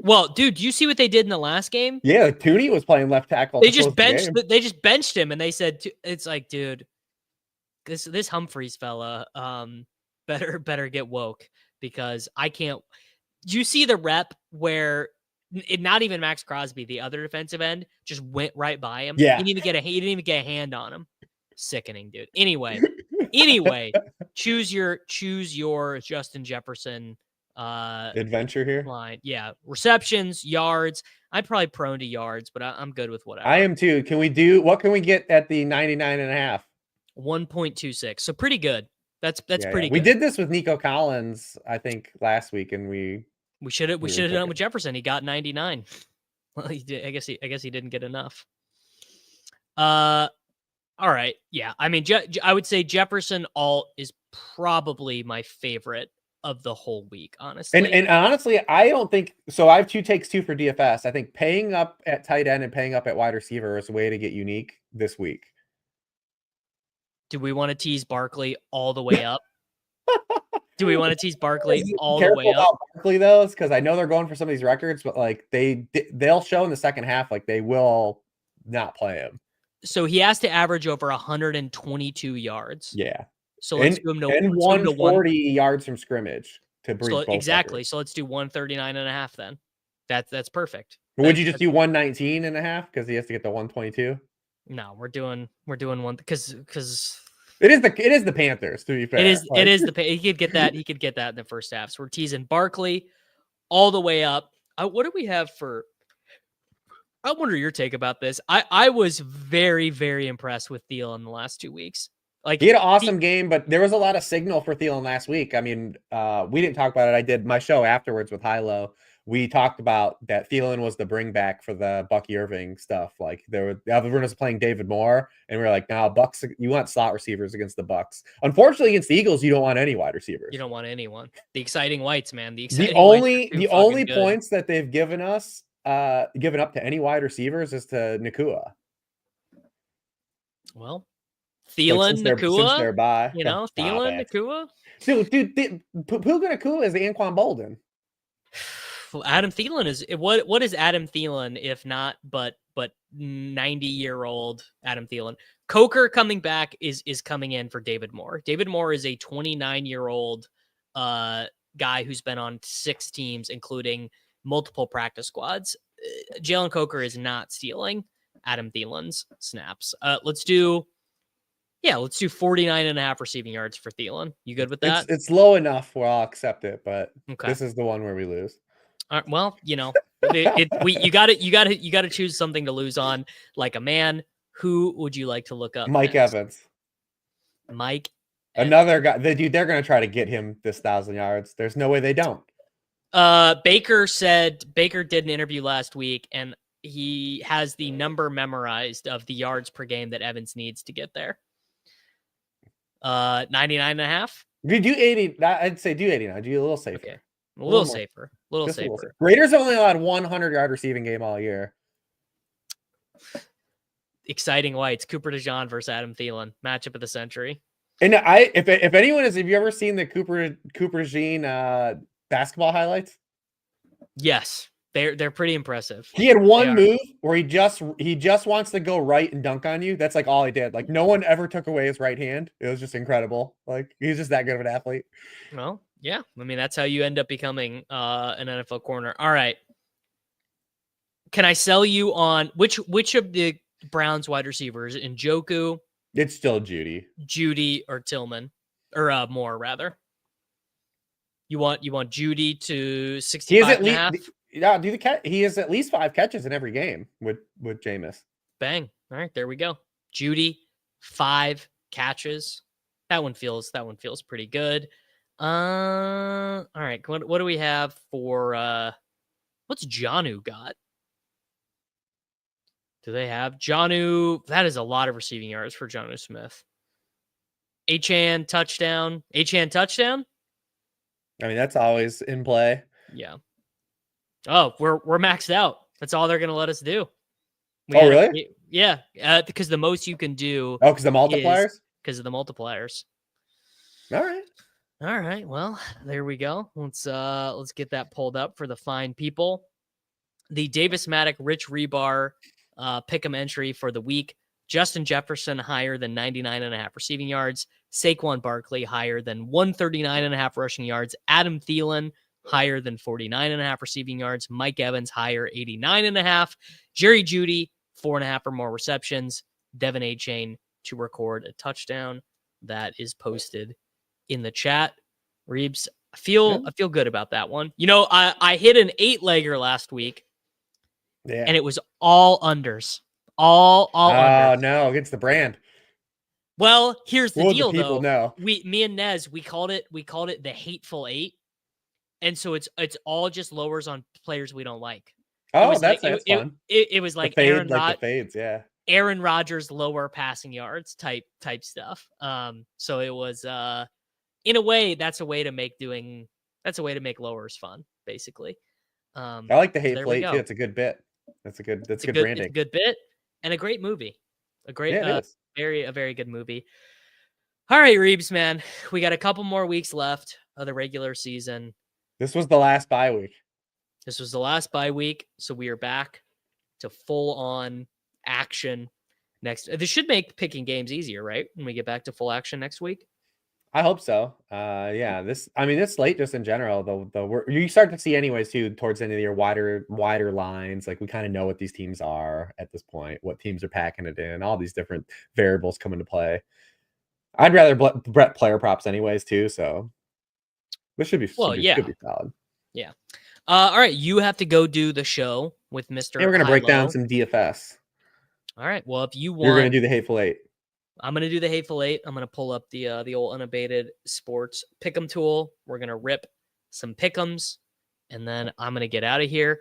Speaker 1: Well, dude, do you see what they did in the last game?
Speaker 2: Yeah, Tooney was playing left tackle.
Speaker 1: They just benched him, and they said it's like, dude, this Humphreys fella better get woke because I can't. Do you see the rep where not even Max Crosby, the other defensive end, just went right by him?
Speaker 2: Yeah.
Speaker 1: He didn't even get a hand on him. Sickening, dude. Anyway, choose your Justin Jefferson
Speaker 2: adventure here.
Speaker 1: Line. Yeah, receptions, yards. I'm probably prone to yards, but I'm good with whatever.
Speaker 2: I am too. What can we get at the 99.5?
Speaker 1: 1.26. So pretty good. That's pretty good.
Speaker 2: We did this with Nico Collins, I think, last week, and we
Speaker 1: should have done it with Jefferson. He got 99. Well, he did. I guess he didn't get enough. All right. Yeah. I mean, I would say Jefferson alt is probably my favorite of the whole week, honestly.
Speaker 2: And honestly, I don't think so. I have 2 takes too for DFS. I think paying up at tight end and paying up at wide receiver is a way to get unique this week.
Speaker 1: Do we want to tease Barkley all the way up? Do we want to tease Barkley all the way up?
Speaker 2: Barkley, though, because I know they're going for some of these records, but like they'll show in the second half, like they will not play him.
Speaker 1: So he has to average over 122 yards.
Speaker 2: Yeah.
Speaker 1: So let's do him to
Speaker 2: 140 yards from scrimmage to breach both
Speaker 1: exactly.
Speaker 2: records.
Speaker 1: So let's do 139.5 then. That's perfect.
Speaker 2: Would you just do 119.5 because he has to get the 122?
Speaker 1: No, we're doing one because
Speaker 2: it is the Panthers, to be fair.
Speaker 1: It is he could get that in the first half. So we're teasing Barkley all the way up. What do we have for? I wonder your take about this. I was very, very impressed with Thielen the last 2 weeks. Like
Speaker 2: he had an awesome game, but there was a lot of signal for Thielen last week. I mean, we didn't talk about it. I did my show afterwards with Hilo. We talked about that Thielen was the bring back for the Bucky Irving stuff. Like everyone was playing David Moore, and we were like, "Now, Bucks, you want slot receivers against the Bucks. Unfortunately, against the Eagles, you don't want any wide receivers.
Speaker 1: You don't want anyone. The exciting whites, man.
Speaker 2: The only points that they've given us, given up to any wide receivers, is to Nakua.
Speaker 1: Well, Thielen, Nakua,
Speaker 2: since they're by,
Speaker 1: Thielen, Nakua.
Speaker 2: Dude, Puka Nakua is Anquan Bolden.
Speaker 1: Adam Thielen is what is Adam Thielen if not but 90-year-old Adam Thielen? Coker coming back is coming in for David Moore. David Moore is a 29-year-old guy who's been on 6 teams, including multiple practice squads. Jalen Coker is not stealing Adam Thielen's snaps. Let's do 49.5 receiving yards for Thielen. You good with that?
Speaker 2: It's low enough where I'll accept it, but This is the one where we lose.
Speaker 1: Well, you got to choose something to lose on, like a man. Who would you like to look up?
Speaker 2: Mike Evans.
Speaker 1: Mike.
Speaker 2: Another guy. They're going to try to get him this 1,000 yards. There's no way they don't.
Speaker 1: Baker did an interview last week, and he has the number memorized of the yards per game that Evans needs to get there. 99.5.
Speaker 2: If you do 80, I'd say do 89. Do a little safer.
Speaker 1: Okay. A little safer.
Speaker 2: Raiders only allowed 100-yard receiving game all year.
Speaker 1: Exciting whites. Cooper DeJean versus Adam Thielen. Matchup of the century.
Speaker 2: And if anyone have you ever seen the Cooper DeJean basketball highlights?
Speaker 1: Yes. They're pretty impressive.
Speaker 2: He had
Speaker 1: They
Speaker 2: one
Speaker 1: are.
Speaker 2: move where he just wants to go right and dunk on you. That's like all he did. Like no one ever took away his right hand. It was just incredible. Like he's just that good of an athlete.
Speaker 1: Well, yeah. I mean, that's how you end up becoming an NFL corner. All right. Can I sell you on which of the Browns wide receivers, Njoku,
Speaker 2: It's still Judy,
Speaker 1: or Tillman, or Moore rather? You want Judy to
Speaker 2: He is
Speaker 1: 65
Speaker 2: at
Speaker 1: and a
Speaker 2: least
Speaker 1: half?
Speaker 2: yeah, he has at least 5 catches in every game with Jameis.
Speaker 1: Bang. All right, there we go. Judy, 5 catches. That one feels pretty good. All right. What do we have for what's Jonnu got? Do they have Jonnu? That is a lot of receiving yards for Jonnu Smith. H-An touchdown. H-An touchdown?
Speaker 2: I mean, that's always in play.
Speaker 1: Yeah. Oh, we're maxed out. That's all they're gonna let us do.
Speaker 2: Really?
Speaker 1: Yeah. Because the most you can do.
Speaker 2: Oh, because the multipliers?
Speaker 1: Because of the multipliers.
Speaker 2: All right.
Speaker 1: All right. Well, there we go. Let's get that pulled up for the fine people. The Davis Mattek Rich Hribar pick 'em entry for the week. Justin Jefferson higher than 99.5 receiving yards. Saquon Barkley higher than 139.5 rushing yards. Adam Thielen higher than 49.5 receiving yards. Mike Evans higher 89.5. Jerry Jeudy 4.5 or more receptions. Devin A-Chain to record a touchdown. That is posted in the chat. Reeves, I feel good about that one. You know, I hit an 8-legger last week.
Speaker 2: Yeah.
Speaker 1: And it was all unders. All unders.
Speaker 2: No, against the brand.
Speaker 1: Well, here's the deal,
Speaker 2: the people
Speaker 1: though.
Speaker 2: know?
Speaker 1: Me and Nez, we called it the Hateful 8. And so it's all just lowers on players we don't like.
Speaker 2: Oh, that's fun.
Speaker 1: It was like
Speaker 2: the fades, yeah.
Speaker 1: Aaron Rodgers lower passing yards type stuff. So it was in a way that's a way to make lowers fun, basically.
Speaker 2: I like the Hateful 8 too. It's a good bit. That's good branding.
Speaker 1: It's a good bit and a great movie. A very good movie. All right, Reeves, man. We got a couple more weeks left of the regular season.
Speaker 2: This was the last bye week.
Speaker 1: So we are back to full on action next. This should make picking games easier, right? When we get back to full action next week.
Speaker 2: I hope so. Yeah, this slate just in general, you start to see anyways too towards the end of the year, wider lines. Like we kind of know what these teams are at this point, what teams are packing it in, all these different variables come into play. I'd rather bet player props anyways too, so this should be solid.
Speaker 1: Yeah. All right, you have to go do the show with Mr.
Speaker 2: And we're gonna break down some DFS.
Speaker 1: All right. Well, if you want,
Speaker 2: you're gonna do the Hateful 8.
Speaker 1: I'm going to do the Hateful 8. I'm going to pull up the old Unabated Sports Pick'em tool. We're going to rip some Pick'ems, and then I'm going to get out of here.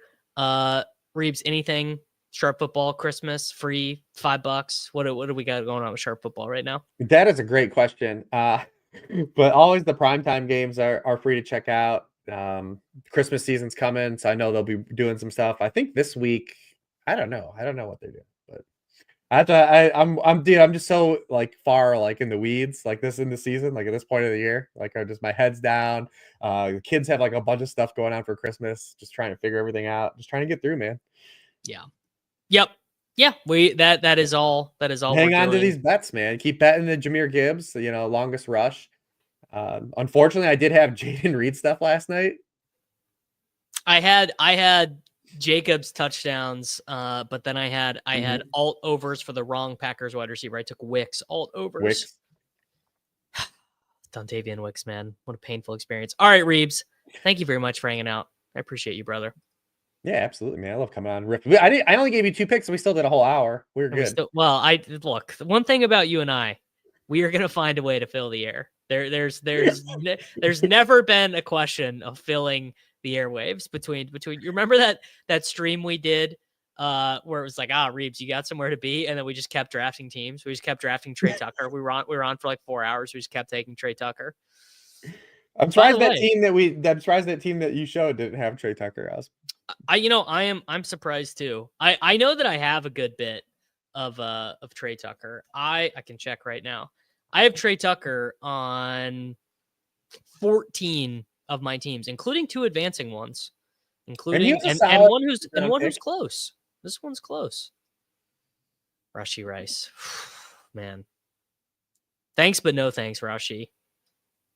Speaker 1: Reeves, anything? Sharp Football, Christmas, free, $5. What do we got going on with Sharp Football right now?
Speaker 2: That is a great question. But always the primetime games are free to check out. Christmas season's coming, so I know they'll be doing some stuff. I think this week, I don't know what they're doing, but I'm just so like far like in the weeds like this in the season, like at this point of the year, like my head's down. The kids have like a bunch of stuff going on for Christmas, just trying to figure everything out, just trying to get through, man.
Speaker 1: Yeah. Yep. Yeah. That is all.
Speaker 2: Hang on to these bets, man. Keep betting the Jahmyr Gibbs, longest rush. Unfortunately, I did have Jaden Reed stuff last night.
Speaker 1: I had Jacobs touchdowns, but then I had alt overs for the wrong Packers wide receiver. I took Wicks alt overs. Dontavian Wicks, man, what a painful experience. All right, Reeves, thank you very much for hanging out. I appreciate you, brother.
Speaker 2: Yeah, absolutely, man. I love coming on. I only gave you 2 picks, and we still did a whole hour. We were good.
Speaker 1: Look. One thing about you and I, we are gonna find a way to fill the air. There's never been a question of filling the airwaves between. You remember that stream we did where it was like, Reeves, you got somewhere to be, and then we just kept drafting teams. We just kept drafting Trey Tucker. We were on for like 4 hours. We just kept taking Trey Tucker.
Speaker 2: I'm surprised that team that you showed didn't have Trey Tucker.
Speaker 1: I'm surprised too. I know that I have a good bit of Trey Tucker. I can check right now. I have Trey Tucker on 14 of my teams, including 2 advancing ones. including
Speaker 2: a
Speaker 1: and
Speaker 2: solid
Speaker 1: one
Speaker 2: pick.
Speaker 1: who's close. This one's close. Rashee Rice. Man. Thanks, but no thanks, Rashee.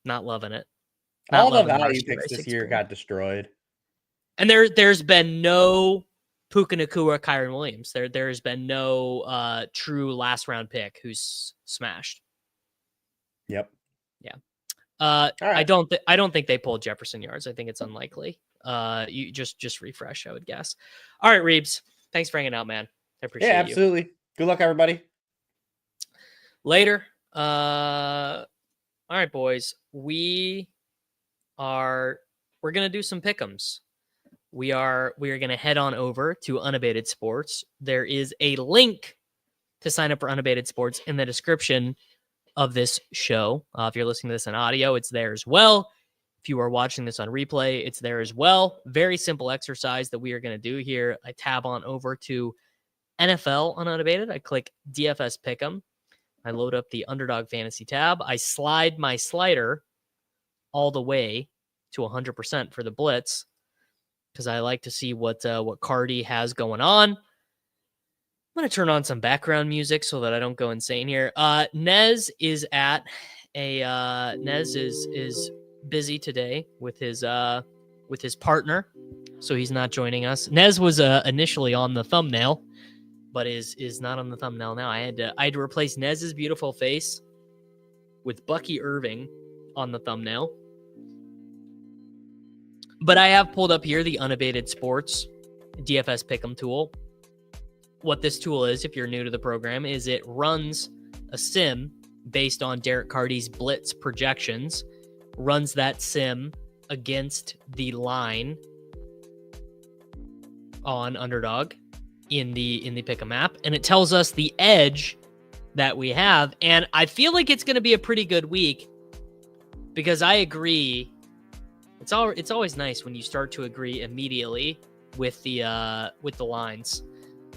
Speaker 1: Not loving it. Not
Speaker 2: All the
Speaker 1: loving
Speaker 2: value
Speaker 1: Rashee
Speaker 2: picks
Speaker 1: Rice
Speaker 2: this year
Speaker 1: experience.
Speaker 2: got destroyed.
Speaker 1: And there's been no Puka Nacua, Kyron Williams. There's been no true last round pick who's smashed.
Speaker 2: Yep.
Speaker 1: Yeah.
Speaker 2: All right.
Speaker 1: I don't think they pulled Jefferson yards. I think it's unlikely. You just refresh, I would guess. All right, Reebs. Thanks for hanging out, man. I appreciate you.
Speaker 2: Yeah, absolutely. Good luck, everybody.
Speaker 1: Later. All right, boys. We're gonna do some pick'ems. We are gonna head on over to Unabated Sports. There is a link to sign up for Unabated Sports in the description of this show. If you're listening to this in audio, it's there as well. If you are watching this on replay, it's there as well. Very simple exercise that we are going to do here. I tab on over to NFL on Unabated. I click DFS Pick'em. I load up the Underdog Fantasy tab. I slide my slider all the way to 100% for the blitz because I like to see what Cardi has going on. I'm going to turn on some background music so that I don't go insane here. Nez is at Nez is busy today with his partner, so he's not joining us. Nez was initially on the thumbnail, but is not on the thumbnail now. I had to replace Nez's beautiful face with Bucky Irving on the thumbnail. But I have pulled up here the Unabated Sports DFS Pick'em tool. What this tool is, if you're new to the program, is it runs a sim based on Derek Carty's blitz projections, runs that sim against the line on Underdog in the Pick'em app, and it tells us the edge that we have. And I feel like it's going to be a pretty good week because I agree. It's always nice when you start to agree immediately with the lines.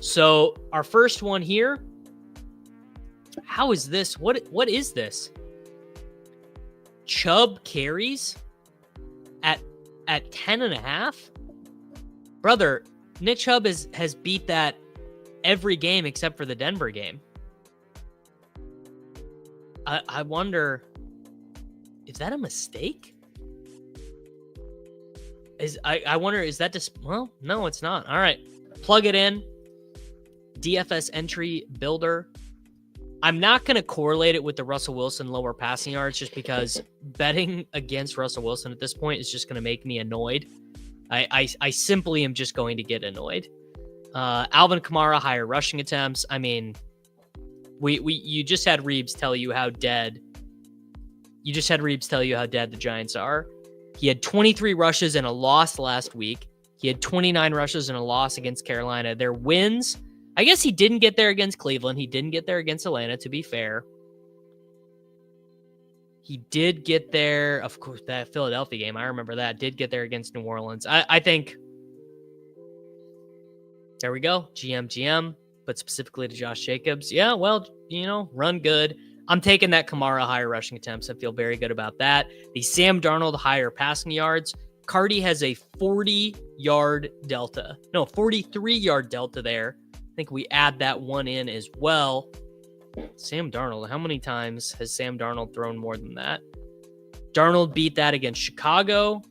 Speaker 1: So our first one here, how is this? What is this? Chubb carries at 10.5? Brother, Nick Chubb has beat that every game except for the Denver game. I wonder, is that a mistake? I wonder, is that just, well, no, it's not. All right, plug it in. DFS entry builder. I'm not going to correlate it with the Russell Wilson lower passing yards just because betting against Russell Wilson at this point is just going to make me annoyed. I simply am just going to get annoyed. Alvin Kamara, higher rushing attempts. I mean, you just had Reebs tell you how dead. You just had Reebs tell you how dead the Giants are. He had 23 rushes and a loss last week. He had 29 rushes and a loss against Carolina. Their wins, I guess he didn't get there against Cleveland. He didn't get there against Atlanta, to be fair. He did get there, of course, that Philadelphia game. I remember that. Did get there against New Orleans. I think, there we go. GM, but specifically to Josh Jacobs. Yeah, well, run good. I'm taking that Kamara higher rushing attempts. I feel very good about that. The Sam Darnold higher passing yards. Cardi has a 43-yard delta there. I think we add that one in as well. Sam Darnold, how many times has Sam Darnold thrown more than that? Darnold beat that against Chicago.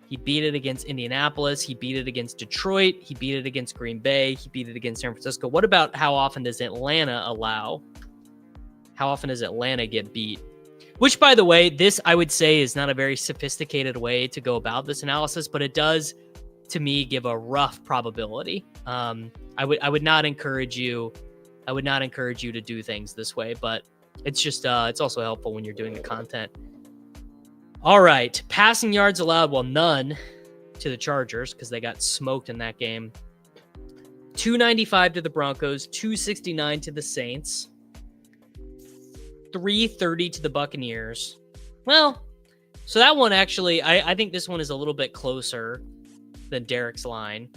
Speaker 1: He beat it against Indianapolis. He beat it against Detroit. He beat it against Green Bay. He beat it against San Francisco. What about how often does Atlanta allow? How often does Atlanta get beat? Which, by the way, this I would say is not a very sophisticated way to go about this analysis, but it does, to me, give a rough probability. I would not encourage you. I would not encourage you to do things this way, but it's just it's also helpful when you're doing the content. All right, passing yards allowed, well, none to the Chargers because they got smoked in that game. 295 to the Broncos, 269 to the Saints, 330 to the Buccaneers. Well, so that one actually, I think this one is a little bit closer than Derek's line,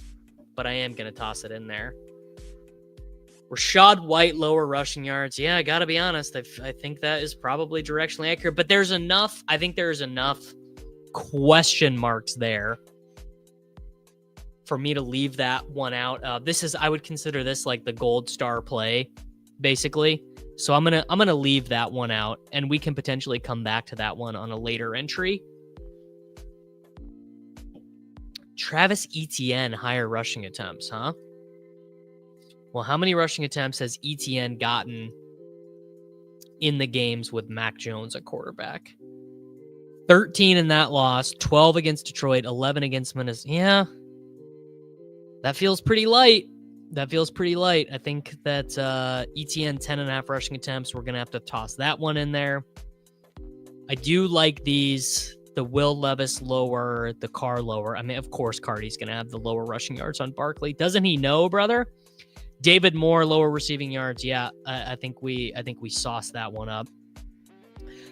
Speaker 1: but I am going to toss it in there. Rashad White, lower rushing yards. Yeah, I got to be honest. I think that is probably directionally accurate, but I think there's enough question marks there for me to leave that one out. I would consider this like the gold star play, basically. So I'm gonna leave that one out, and we can potentially come back to that one on a later entry. Travis Etienne, higher rushing attempts, huh? Well, how many rushing attempts has Etienne gotten in the games with Mac Jones at quarterback? 13 in that loss, 12 against Detroit, 11 against Minnesota. Yeah, that feels pretty light. I think that Etienne, 10.5 rushing attempts. We're going to have to toss that one in there. I do like these. The Will Levis lower, the Carr lower. I mean, of course, Cardi's going to have the lower rushing yards on Barkley. Doesn't he know, brother? David Moore, lower receiving yards. Yeah, I think we sauced that one up.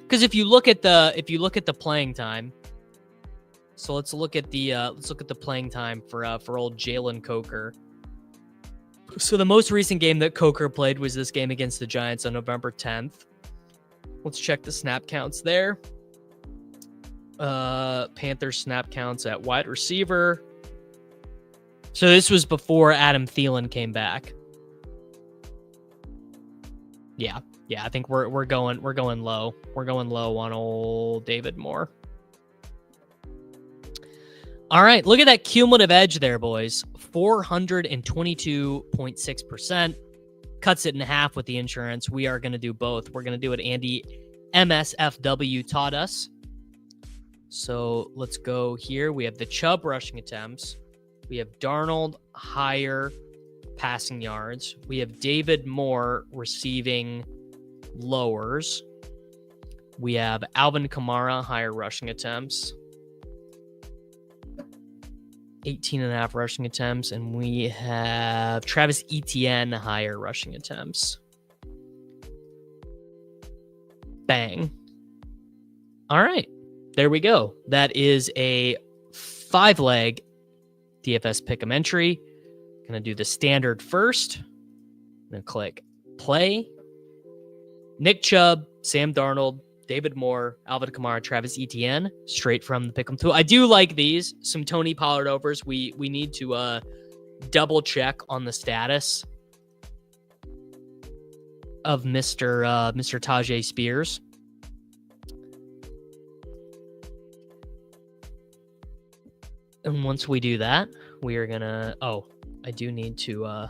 Speaker 1: Because if you look at the playing time, so let's look at the playing time for old Jalen Coker. So the most recent game that Coker played was this game against the Giants on November 10th. Let's check the snap counts there. Panthers snap counts at wide receiver. So this was before Adam Thielen came back. Yeah, I think we're going low. We're going low on old David Moore. All right, look at that cumulative edge there, boys. 422.6%. Cuts it in half with the insurance. We are going to do both. We're going to do what Andy MSFW taught us. So let's go here. We have the Chubb rushing attempts. We have Darnold higher passing yards. We have David Moore receiving lowers. We have Alvin Kamara higher rushing attempts. 18.5 rushing attempts. And we have Travis Etienne higher rushing attempts. Bang. All right. There we go. That is a 5-leg DFS Pick'em entry. Gonna do the standard first. Then click play. Nick Chubb, Sam Darnold, David Moore, Alvin Kamara, Travis Etienne, straight from the Pick'em tool. I do like these. Some Tony Pollard overs. We need to double check on the status of Mr. Tajay Spears. And once we do that, we are gonna. Oh, I do need to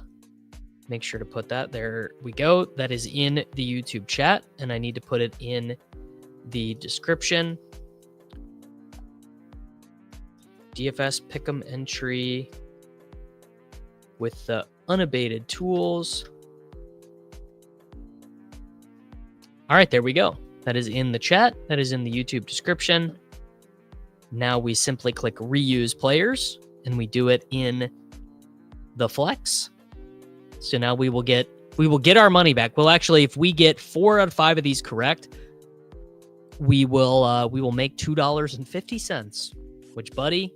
Speaker 1: make sure to put that. There we go. That is in the YouTube chat, and I need to put it in the description. DFS Pick'em entry with the unabated tools. All right, there we go. That is in the chat. That is in the YouTube description. Now we simply click reuse players, and we do it in the flex. So now we will get our money back. Well, actually, if we get 4 out of 5 of these correct, we will make $2.50. Which, buddy,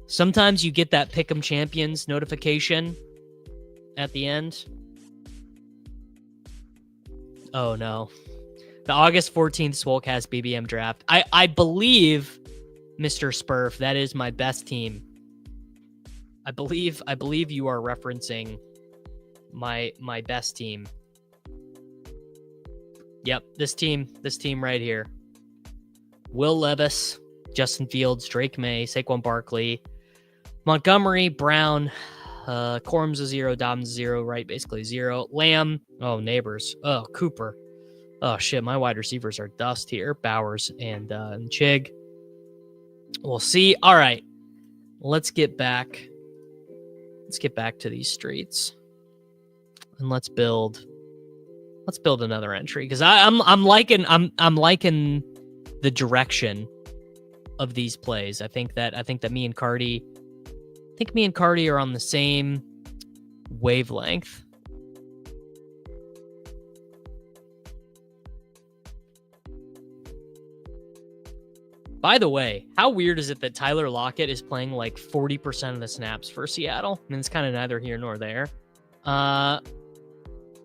Speaker 1: sometimes you get that Pick'em Champions notification at the end. Oh no. The August 14th Swolecast BBM draft. I believe, Mr. Spurf, that is my best team. I believe you are referencing my best team. Yep, this team right here. Will Levis, Justin Fields, Drake May, Saquon Barkley, Montgomery, Brown, Corm's a 0, Dobbins 0, right? Basically 0. Lamb, Neighbors, Cooper. Oh shit, my wide receivers are dust here. Bowers and Chig. We'll see. All right, let's get back to these streets, and let's build another entry, because I'm liking the direction of these plays. I think that me and Cardi are on the same wavelength. By the way, how weird is it that Tyler Lockett is playing like 40% of the snaps for Seattle? I mean, it's kind of neither here nor there. All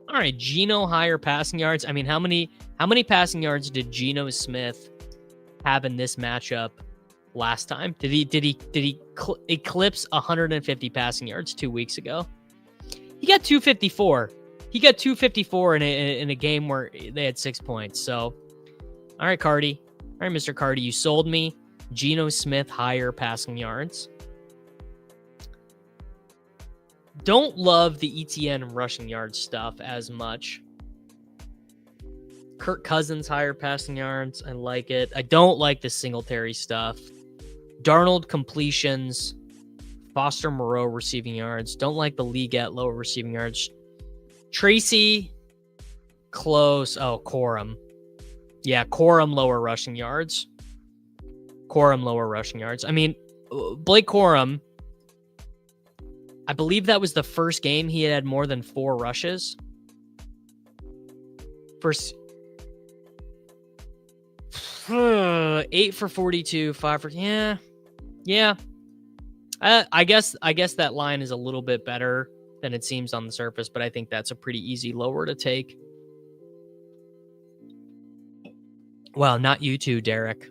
Speaker 1: right, Geno higher passing yards. I mean, how many passing yards did Geno Smith have in this matchup last time? Did he eclipse 150 passing yards 2 weeks ago. He got 254. He got 254 in a game where they had 6 points. So, all right, Cardi. All right, Mr. Cardi, you sold me. Geno Smith higher passing yards. Don't love the ETN rushing yard stuff as much. Kirk Cousins higher passing yards. I like it. I don't like the Singletary stuff. Darnold completions. Foster Moreau receiving yards. Don't like the league at lower receiving yards. Tracy, close. Oh, Corum. Yeah, Corum lower rushing yards. Corum lower rushing yards. I mean, Blake Corum, I believe that was the first game he had more than 4 rushes. First 8 for 42, 5 for yeah. I guess that line is a little bit better than it seems on the surface, but I think that's a pretty easy lower to take. Well, not you two, Derek.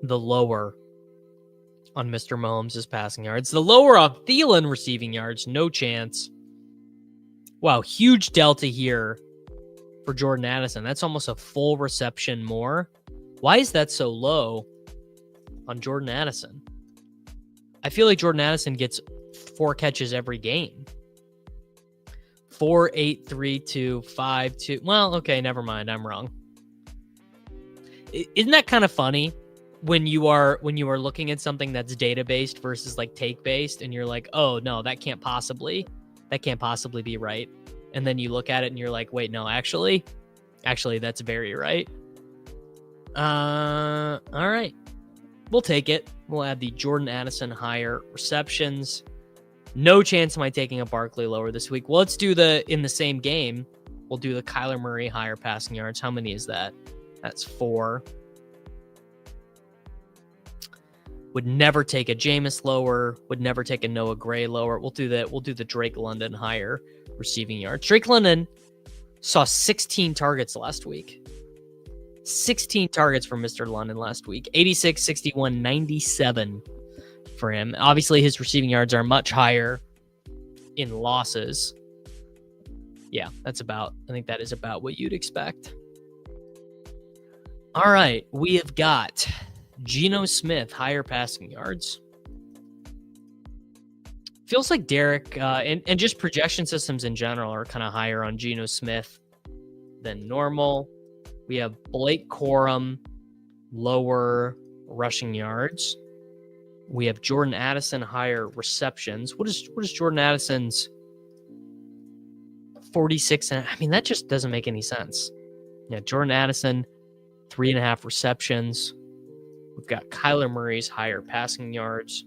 Speaker 1: The lower on Mr. Mahomes' passing yards. The lower on Thielen receiving yards. No chance. Wow, huge delta here for Jordan Addison. That's almost a full reception more. Why is that so low on Jordan Addison? I feel like Jordan Addison gets 4 catches every game. 4, 8, 3, 2, 5, 2. Well, okay, never mind. I'm wrong. Isn't that kind of funny when you are looking at something that's data based versus like take based, and you're like, oh no, that can't possibly be right. And then you look at it and you're like, wait, no, actually that's very right. All right. We'll take it. We'll add the Jordan Addison higher receptions. No chance am I taking a Barkley lower this week. Well, let's do in the same game. We'll do the Kyler Murray higher passing yards. How many is that? That's 4. Would never take a Jameis lower. Would never take a Noah Gray lower. We'll do that. We'll do the Drake London higher receiving yards. Drake London saw 16 targets last week. 16 targets for Mr. London last week. 86, 61, 97 for him. Obviously, his receiving yards are much higher in losses. Yeah, I think that is about what you'd expect. All right, we have got Geno Smith, higher passing yards. Feels like Derek and just projection systems in general are kind of higher on Geno Smith than normal. We have Blake Corum, lower rushing yards. We have Jordan Addison, higher receptions. What is Jordan Addison's 46? I mean, that just doesn't make any sense. Yeah, Jordan Addison, 3.5 receptions. We've got Kyler Murray's higher passing yards.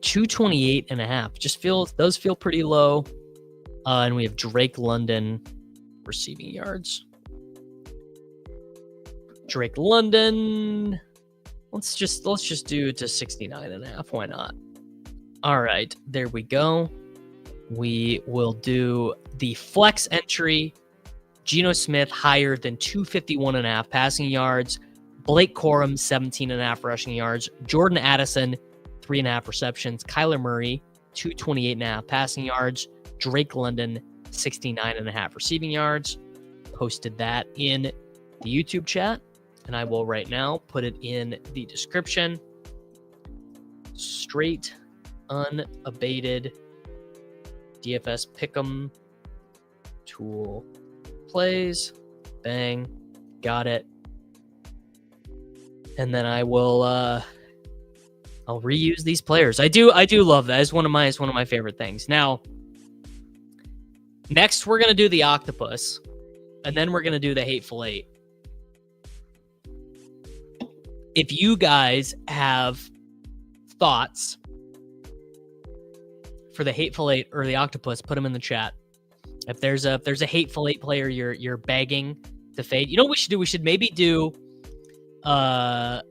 Speaker 1: 228.5. Those feel pretty low. And we have Drake London receiving yards. Drake London. Let's just do it to 69.5. Why not? All right, there we go. We will do the flex entry. Geno Smith higher than 251.5 passing yards. Blake Corum 17.5 rushing yards. Jordan Addison 3.5 receptions. Kyler Murray 228.5 passing yards. Drake London 69.5 receiving yards. Posted that in the YouTube chat, and I will right now put it in the description. Straight, unabated DFS Pick 'em tool plays. Bang, got it. And then I will I'll reuse these players. I do love that. It's one of my favorite things. Now, next we're gonna do the octopus, and then we're gonna do the Hateful Eight. If you guys have thoughts for the Hateful Eight or the octopus, put them in the chat. If there's a Hateful Eight player you're begging to fade, you know what we should do? We should maybe do. I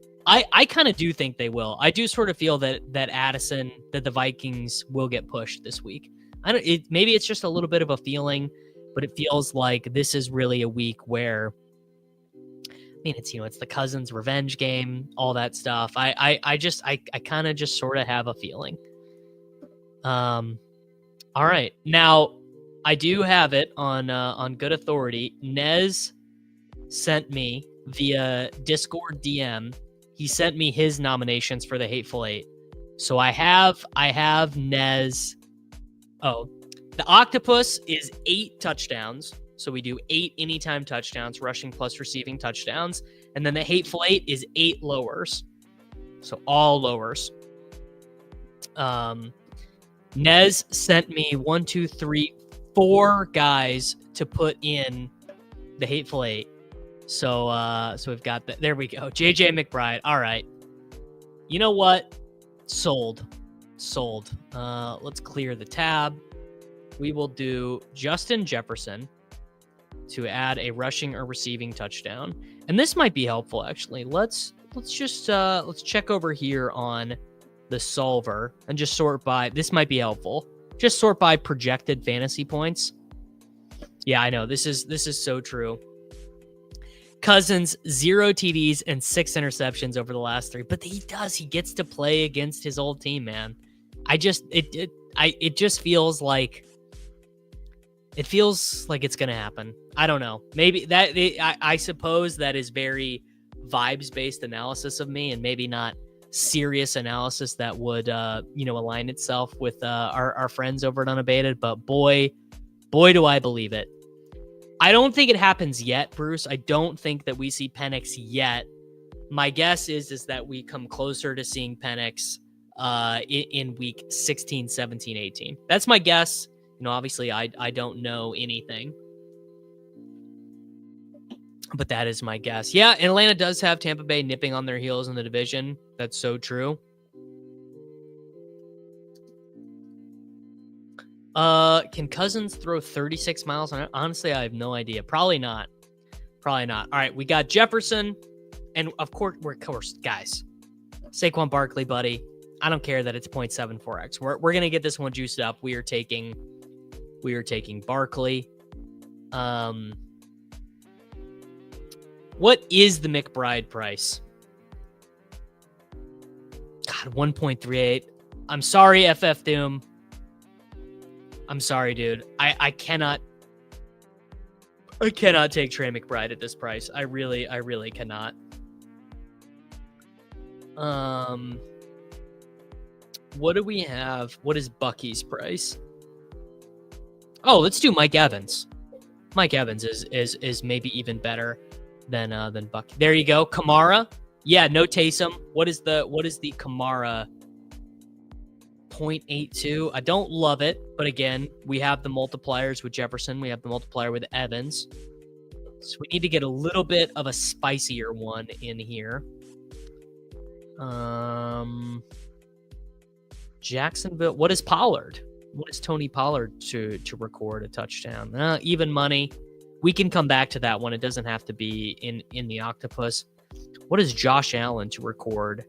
Speaker 1: kind of do think they will. I do sort of feel that the Vikings will get pushed this week. Maybe it's just a little bit of a feeling, but it feels like this is really a week where mean, it's, it's the Cousins revenge game, all that stuff. I kind of just sort of have a feeling. All right. Now, I do have it on good authority. Nez sent me via Discord DM. He sent me his nominations for the Hateful Eight. So I have Nez. Oh, the Octopus is 8 touchdowns. So we do 8 anytime touchdowns, rushing plus receiving touchdowns. And then the Hateful Eight is 8 lowers. So all lowers. Nez sent me 1, 2, 3, 4 guys to put in the Hateful Eight. So we've got that. There we go. JJ McBride. All right. You know what? Sold. Let's clear the tab. We will do Justin Jefferson to add a rushing or receiving touchdown. And this might be helpful, actually. Let's check over here on the solver and just sort by, this might be helpful. Just sort by projected fantasy points. Yeah, I know. This is so true. Cousins, 0 TDs and 6 interceptions over the last 3, but he gets to play against his old team, man. It just feels like it's going to happen. I don't know. Maybe that, I suppose that is very vibes-based analysis of me and maybe not serious analysis that would, align itself with our friends over at Unabated, but boy, do I believe it. I don't think it happens yet, Bruce. I don't think that we see Penix yet. My guess is that we come closer to seeing Penix in week 16, 17, 18. That's my guess. Obviously, I don't know anything. But that is my guess. Yeah, Atlanta does have Tampa Bay nipping on their heels in the division. That's so true. Can Cousins throw 36 miles an hour? Honestly, I have no idea. Probably not. All right, we got Jefferson, and of course, guys, Saquon Barkley, buddy. I don't care that it's 0.74x. We're gonna get this one juiced up. We are taking Barkley. What is the McBride price? God, 1.38. I'm sorry, FF Doom. I'm sorry, dude. I cannot take Trey McBride at this price. I really cannot. What do we have? What is Bucky's price? Oh, let's do Mike Evans. Mike Evans is maybe even better than Bucky. There you go. Kamara. Yeah, no Taysom. What is the Kamara? 0.82. I don't love it, but again, we have the multipliers with Jefferson. We have the multiplier with Evans. So we need to get a little bit of a spicier one in here. Jacksonville. What is Pollard? What is Tony Pollard to record a touchdown? Even money. We can come back to that one. It doesn't have to be in the Octopus. What is Josh Allen to record?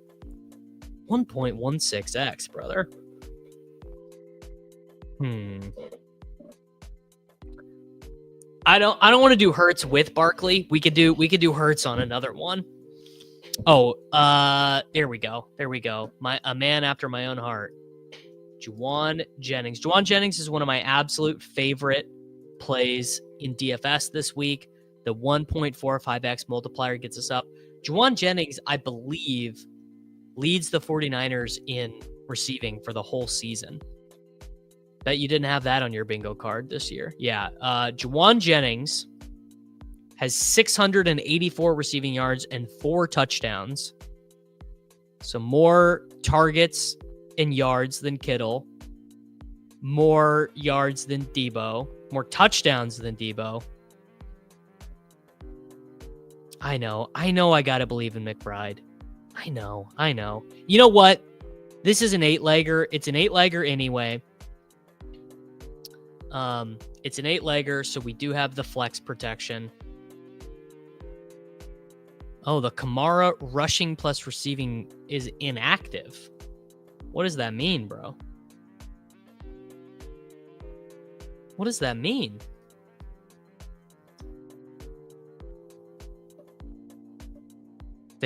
Speaker 1: 1.16x, brother. I don't want to do Hurts with Barkley. We could do Hurts on another one. Oh, there we go. A man after my own heart. Juwan Jennings. Juwan Jennings is one of my absolute favorite plays in DFS this week. The 1.45x multiplier gets us up. Juwan Jennings, I believe, leads the 49ers in receiving for the whole season. Bet you didn't have that on your bingo card this year. Yeah. Juwan Jennings has 684 receiving yards and 4 touchdowns. So more targets and yards than Kittle. More yards than Debo. More touchdowns than Debo. I know I gotta believe in McBride. I know. You know what? This is an 8-legger. It's an 8-legger anyway. It's an 8-legger, so we do have the flex protection. Oh, the Kamara rushing plus receiving is inactive. What does that mean, bro? What does that mean?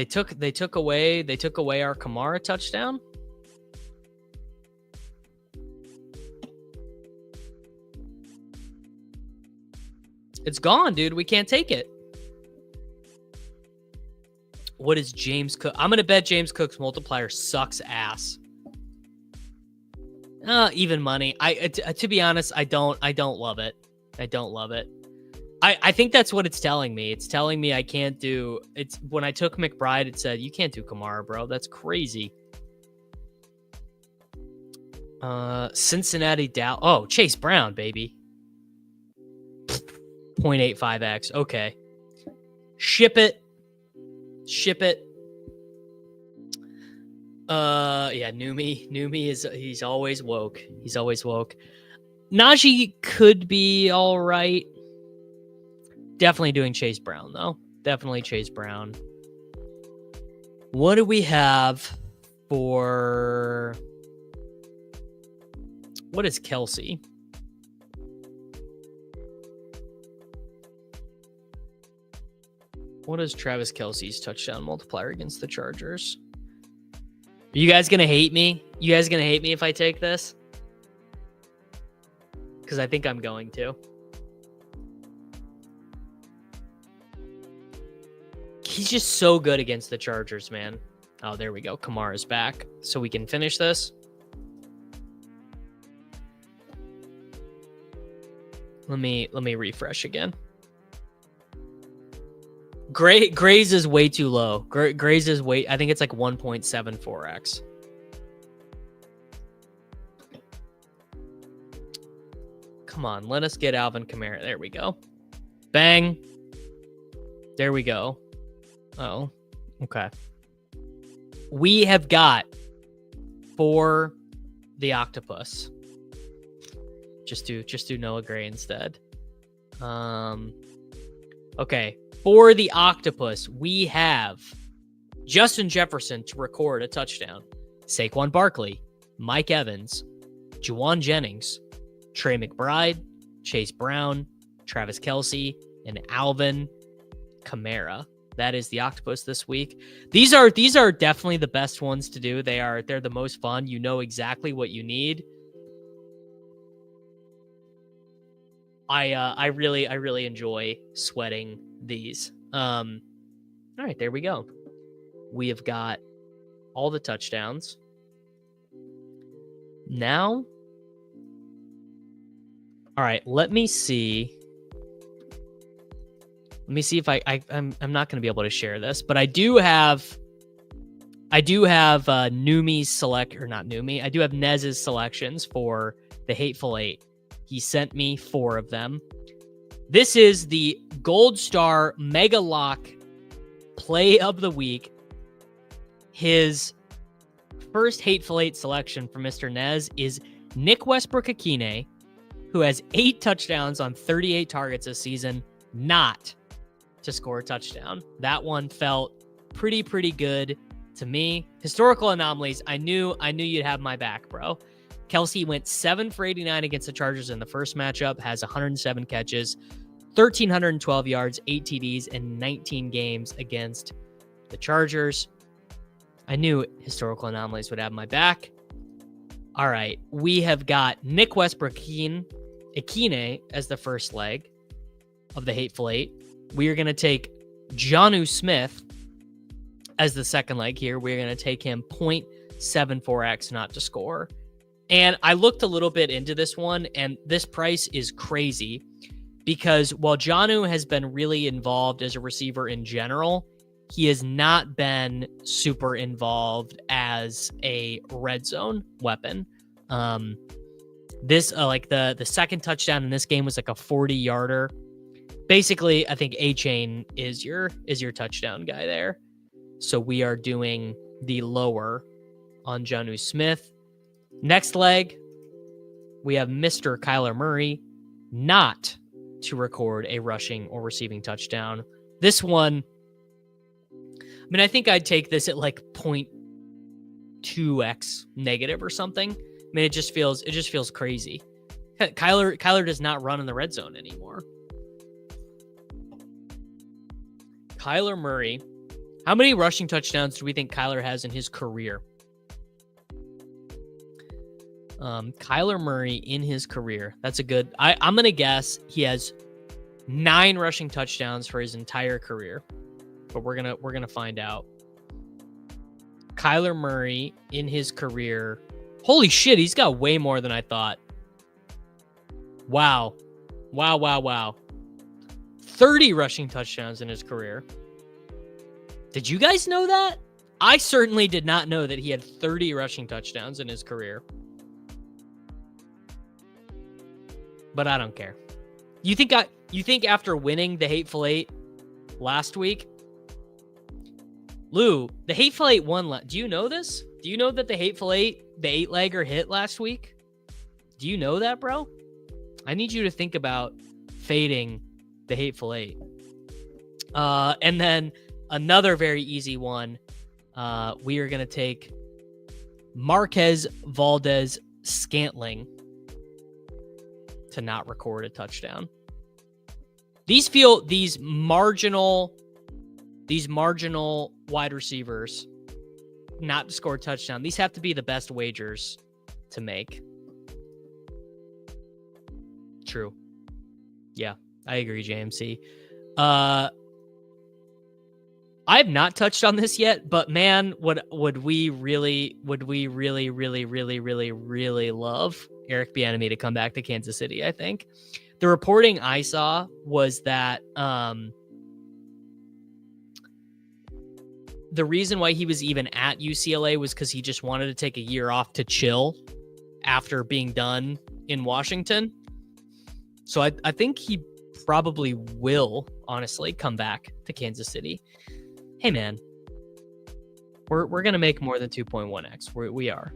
Speaker 1: They took away our Kamara touchdown. It's gone, dude. We can't take it. What is James Cook? I'm going to bet James Cook's multiplier sucks ass. Even money. To be honest, I don't love it. I don't love it. I think that's what it's telling me. It's telling me I can't do it's when I took McBride, it said you can't do Kamara, bro. That's crazy. Cincinnati down. Oh, Chase Brown, baby. 0.85x. Okay. Ship it. Yeah, Numi he's always woke. Najee could be all right. Definitely doing Chase Brown though. Definitely Chase Brown. What do we have for what is Kelsey? What is Travis Kelsey's touchdown multiplier against the Chargers? Are you guys going to hate me? You guys going to hate me if I take this? Because I think I'm going to. He's just so good against the Chargers, man. Oh, there we go. Kamara's back. So we can finish this. Let me refresh again. Gray's is way too low. Gray's is I think it's like 1.74x. Come on, let us get Alvin Kamara. There we go. Bang. There we go. Oh, okay. We have got for the octopus. Just do Noah Gray instead. Okay. For the octopus, we have Justin Jefferson to record a touchdown. Saquon Barkley, Mike Evans, Juwan Jennings, Trey McBride, Chase Brown, Travis Kelsey, and Alvin Kamara. That is the octopus this week. These are definitely the best ones to do. They're the most fun. You know exactly what you need. I really enjoy sweating these. All right, there we go. We have got all the touchdowns. Now, all right, let me see if I'm not going to be able to share this, but I do have Numi's select, or not Numi. I do have Nez's selections for the Hateful Eight. He sent me 4 of them. This is the Gold Star Mega Lock Play of the Week. His first Hateful Eight selection for Mr. Nez is Nick Westbrook-Akine, who has 8 touchdowns on 38 targets this season, not to score a touchdown. That one felt pretty good to me. Historical anomalies. I knew you'd have my back, bro. Kelsey went 7 for 89 against the Chargers in the first matchup, has 107 catches, 1,312 yards, 8 TDs, and 19 games against the Chargers. I knew historical anomalies would have my back. All right, we have got Nick Westbrook-Akine as the first leg of the Hateful Eight. We are going to take Jonnu Smith as the second leg here. We're going to take him 0.74x not to score. And I looked a little bit into this one, and this price is crazy because while Jonnu has been really involved as a receiver in general, he has not been super involved as a red zone weapon. This like the second touchdown in this game was like a 40-yarder. Basically, I think A-Chain is your touchdown guy there. So we are doing the lower on Jonnu Smith. Next leg, we have Mr. Kyler Murray not to record a rushing or receiving touchdown. This one, I mean, I think I'd take this at like 0.2x negative or something. I mean, it just feels crazy. Kyler does not run in the red zone anymore. Kyler Murray How many rushing touchdowns do we think Kyler has in his career? Kyler Murray in his career. That's a good. I'm gonna guess he has 9 rushing touchdowns for his entire career, but we're gonna find out. Kyler Murray in his career. Holy shit, he's got way more than I thought. Wow. 30 rushing touchdowns in his career. Did you guys know that? I certainly did not know that he had 30 rushing touchdowns in his career. But I don't care. You think after winning the Hateful Eight last week, Lou, the Hateful Eight won. Do you know this? Do you know that the Hateful Eight, the 8-legger hit last week? Do you know that, bro? I need you to think about fading the Hateful Eight. And then another very easy one. We are going to take Marquez Valdez-Scantling to not record a touchdown. These marginal wide receivers not to score a touchdown. These have to be the best wagers to make. True. Yeah, I agree, JMC. I have not touched on this yet, but man, would we really love Eric Bieniemy to come back to Kansas City, I think. The reporting I saw was that the reason why he was even at UCLA was because he just wanted to take a year off to chill after being done in Washington. So I think he probably will, honestly, come back to Kansas City. Hey, man, we're going to make more than 2.1x. We are.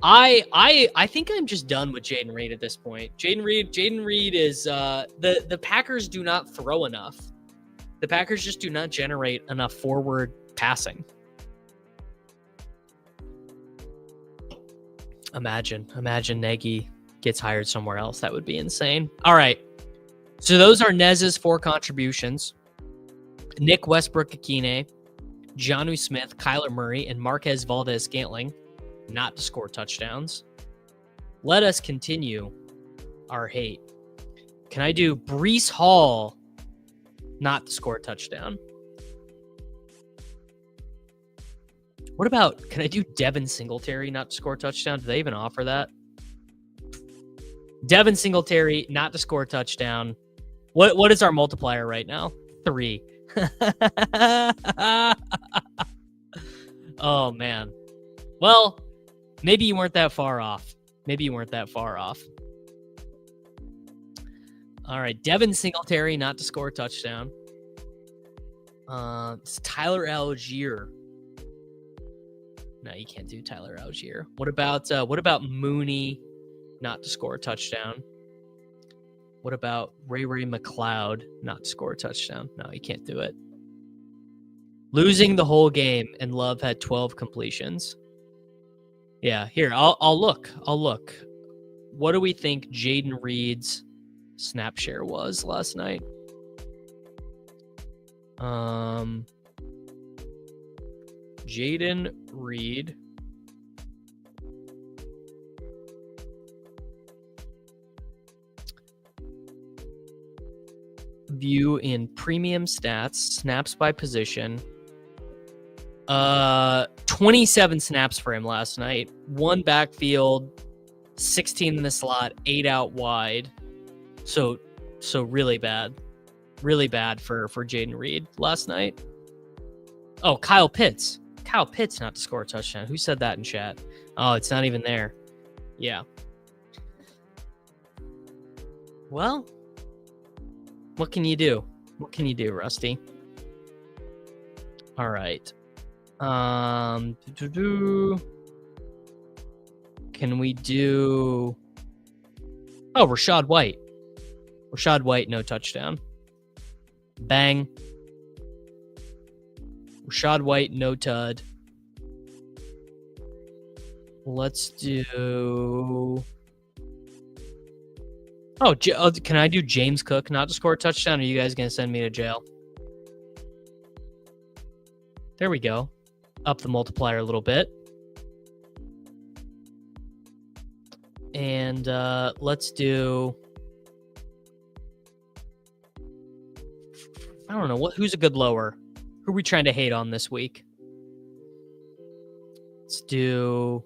Speaker 1: I think I'm just done with Jayden Reed at this point. Jayden Reed is the Packers do not throw enough. The Packers just do not generate enough forward passing. Imagine Nagy gets hired somewhere else. That would be insane. All right. So those are Nez's 4 contributions. Nick Westbrook-Akine, Jonnu Smith, Kyler Murray, and Marquez Valdez-Scantling not to score touchdowns. Let us continue our hate. Can I do Breece Hall not to score a touchdown? What about, can I do Devin Singletary not to score a touchdown? Do they even offer that? Devin Singletary not to score a touchdown. What is our multiplier right now? 3. Oh, man. Well, maybe you weren't that far off. All right. Devin Singletary not to score a touchdown. It's Tyler Algier. No, you can't do Tyler Algier. What about Mooney not to score a touchdown? What about Ray McLeod not to score a touchdown? No, you can't do it. Losing the whole game, and Love had 12 completions. Yeah, here, I'll look. What do we think Jayden Reed's snap share was last night? Jayden Reed. View in premium stats, snaps by position. 27 snaps for him last night. 1 backfield, 16 in the slot, 8 out wide. So really bad. Really bad for Jayden Reed last night. Oh, Kyle Pitts not to score a touchdown. Who said that in chat? Oh, it's not even there. Yeah. Well, what can you do? Rusty? All right. Can we do... Oh, Rachaad White. No touchdown. Bang. Rachaad White, no tud. Let's do... Oh, can I do James Cook not to score a touchdown? Or are you guys going to send me to jail? There we go. Up the multiplier a little bit. And let's do... I don't know. Who's a good lower? Who are we trying to hate on this week? Let's do...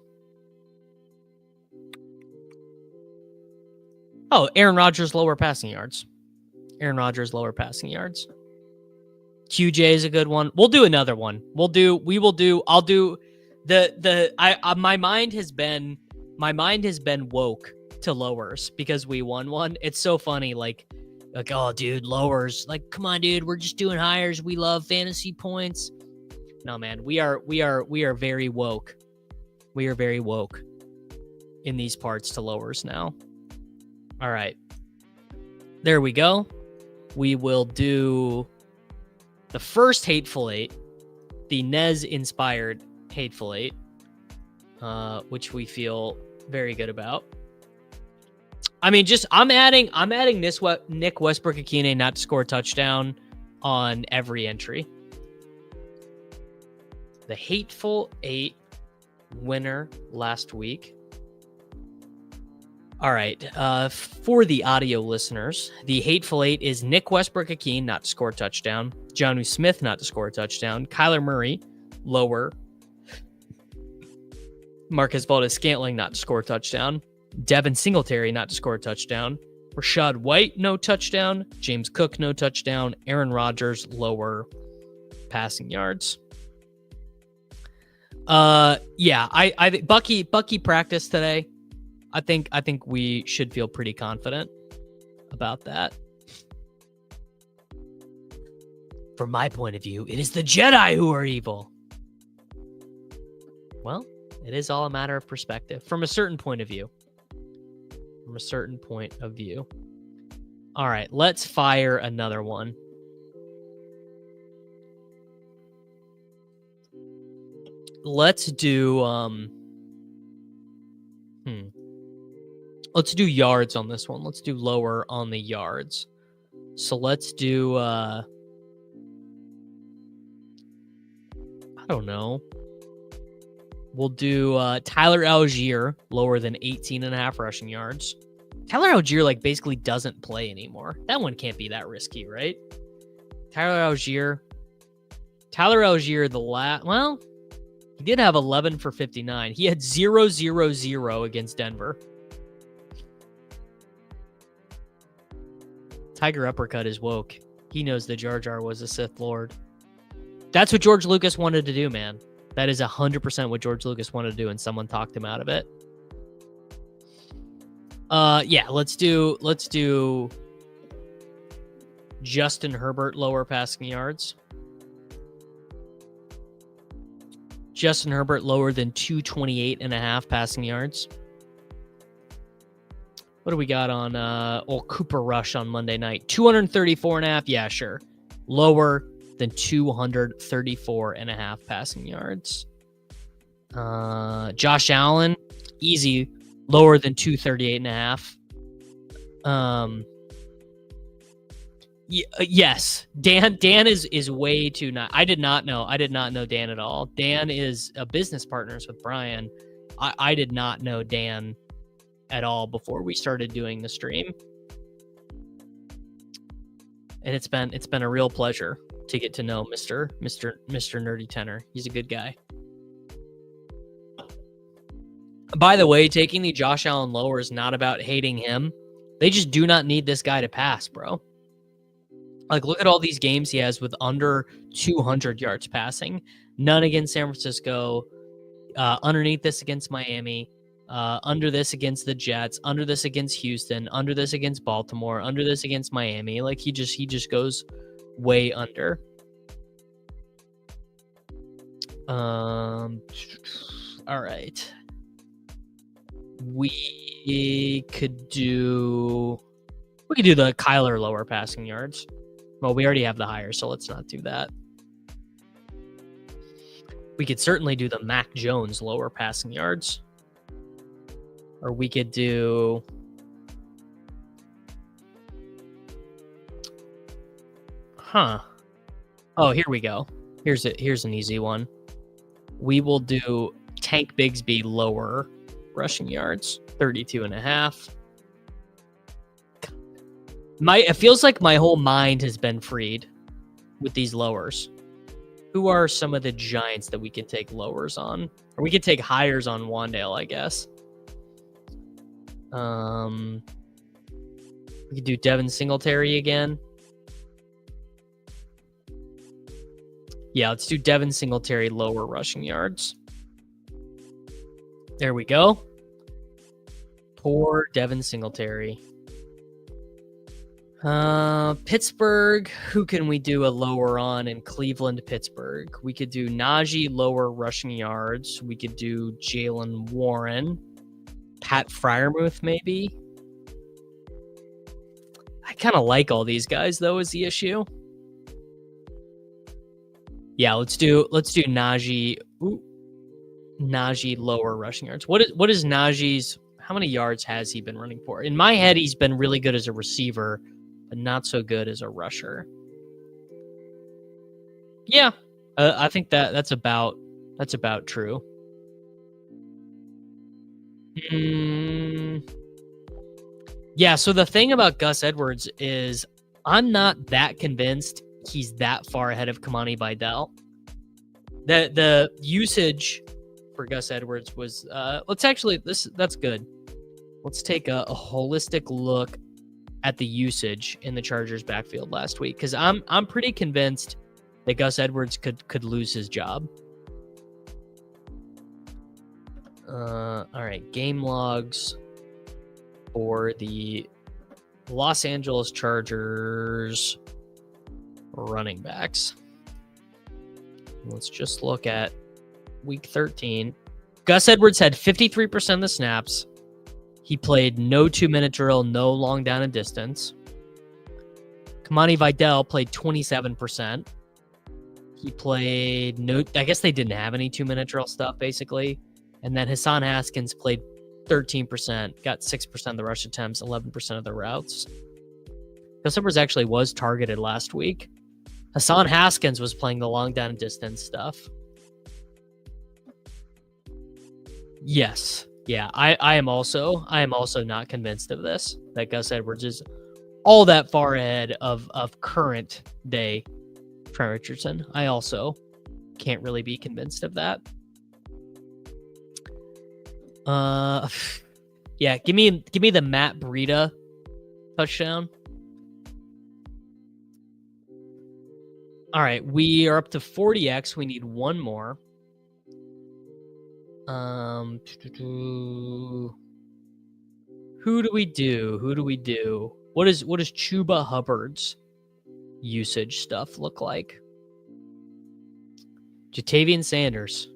Speaker 1: Oh, Aaron Rodgers lower passing yards. Aaron Rodgers lower passing yards. QJ is a good one. We'll do another one. I'll do my mind has been woke to lowers because we won one. It's so funny, like, oh dude, lowers. Like, come on, dude, we're just doing hires. We love fantasy points. No, man, we are very woke. We are very woke in these parts to lowers now. All right. There we go. We will do the first Hateful Eight, the Nez-inspired Hateful Eight, which we feel very good about. I mean, I'm adding Nick Westbrook-Akine not to score a touchdown on every entry. The Hateful Eight winner last week. All right. For the audio listeners, the Hateful Eight is Nick Westbrook-Akine not to score a touchdown, Jonnu Smith not to score a touchdown, Kyler Murray lower, Marquez Valdes-Scantling not to score a touchdown, Devin Singletary not to score a touchdown, Rashad White no touchdown, James Cook no touchdown, Aaron Rodgers lower passing yards. Yeah, I think Bucky practiced today. I think we should feel pretty confident about that. From my point of view, it is the Jedi who are evil. Well, it is all a matter of perspective. From a certain point of view. From a certain point of view. All right, let's fire another one. Let's do Let's do yards on this one. Let's do lower on the yards. So let's do I don't know. We'll do Tyler Algier lower than 18.5 rushing yards. Tyler Algier like basically doesn't play anymore. That one can't be that risky, right? Tyler Algier, well, he did have 11 for 59. He had 0-0-0 against Denver. Tiger Uppercut is woke. He knows the Jar Jar was a Sith Lord. That's what George Lucas wanted to do, man. That is 100% what George Lucas wanted to do, and someone talked him out of it. Yeah, let's do Justin Herbert lower passing yards. Justin Herbert lower than 228.5 passing yards. What do we got on Cooper Rush on Monday night? 234.5. Yeah, sure. Lower than 234.5 passing yards. Josh Allen, easy. Lower than 238.5. Yes. Dan is way too not. I did not know Dan at all. Dan is a business partners with Brian. I did not know Dan at all before we started doing the stream. And it's been a real pleasure to get to know Mr. Nerdy Tenor. He's a good guy. By the way, taking the Josh Allen lower is not about hating him. They just do not need this guy to pass, bro. Like, look at all these games he has with under 200 yards passing. None against San Francisco. Underneath this against Miami. Under this against the Jets. Under this against Houston. Under this against Baltimore. Under this against Miami. Like, he just goes way under. All right. We could do the Kyler lower passing yards. Well, we already have the higher, so let's not do that. We could certainly do the Mac Jones lower passing yards. Or we could do... Oh, here we go. Here's an easy one. We will do Tank Bigsby lower rushing yards, 32.5. It feels like my whole mind has been freed with these lowers. Who are some of the Giants that we could take lowers on? Or we could take highers on Wandale, I guess. We could do Devin Singletary again. Yeah, let's do Devin Singletary lower rushing yards. There we go. Poor Devin Singletary. Pittsburgh, who can we do a lower on in Cleveland, Pittsburgh? We could do Najee lower rushing yards. We could do Jalen Warren. Pat Freiermuth, maybe. I kind of like all these guys, though, is the issue. Yeah, let's do Najee. Najee lower rushing yards. What is Najee's? How many yards has he been running for? In my head, he's been really good as a receiver, but not so good as a rusher. Yeah, I think that's about true. Yeah, so the thing about Gus Edwards is I'm not that convinced he's that far ahead of Kamani Vidal. The usage for Gus Edwards was that's good. Let's take a holistic look at the usage in the Chargers backfield last week, because I'm pretty convinced that Gus Edwards could lose his job. All right, game logs for the Los Angeles Chargers running backs. Let's just look at week 13. Gus Edwards had 53% of the snaps. He played no 2-minute drill, no long down and distance. Kamani Vidal played 27%. He played I guess they didn't have any 2-minute drill stuff, basically. And then Hassan Haskins played 13%, got 6% of the rush attempts, 11% of the routes. Gus Edwards actually was targeted last week. Hassan Haskins was playing the long down and distance stuff. Yes. Yeah, I am also not convinced of this, that Gus Edwards is all that far ahead of current day Trent Richardson. I also can't really be convinced of that. Yeah, give me the Matt Breida touchdown. All right, we are up to 40x. We need one more. Who do we do? What does Chuba Hubbard's usage stuff look like? Jatavian Sanders.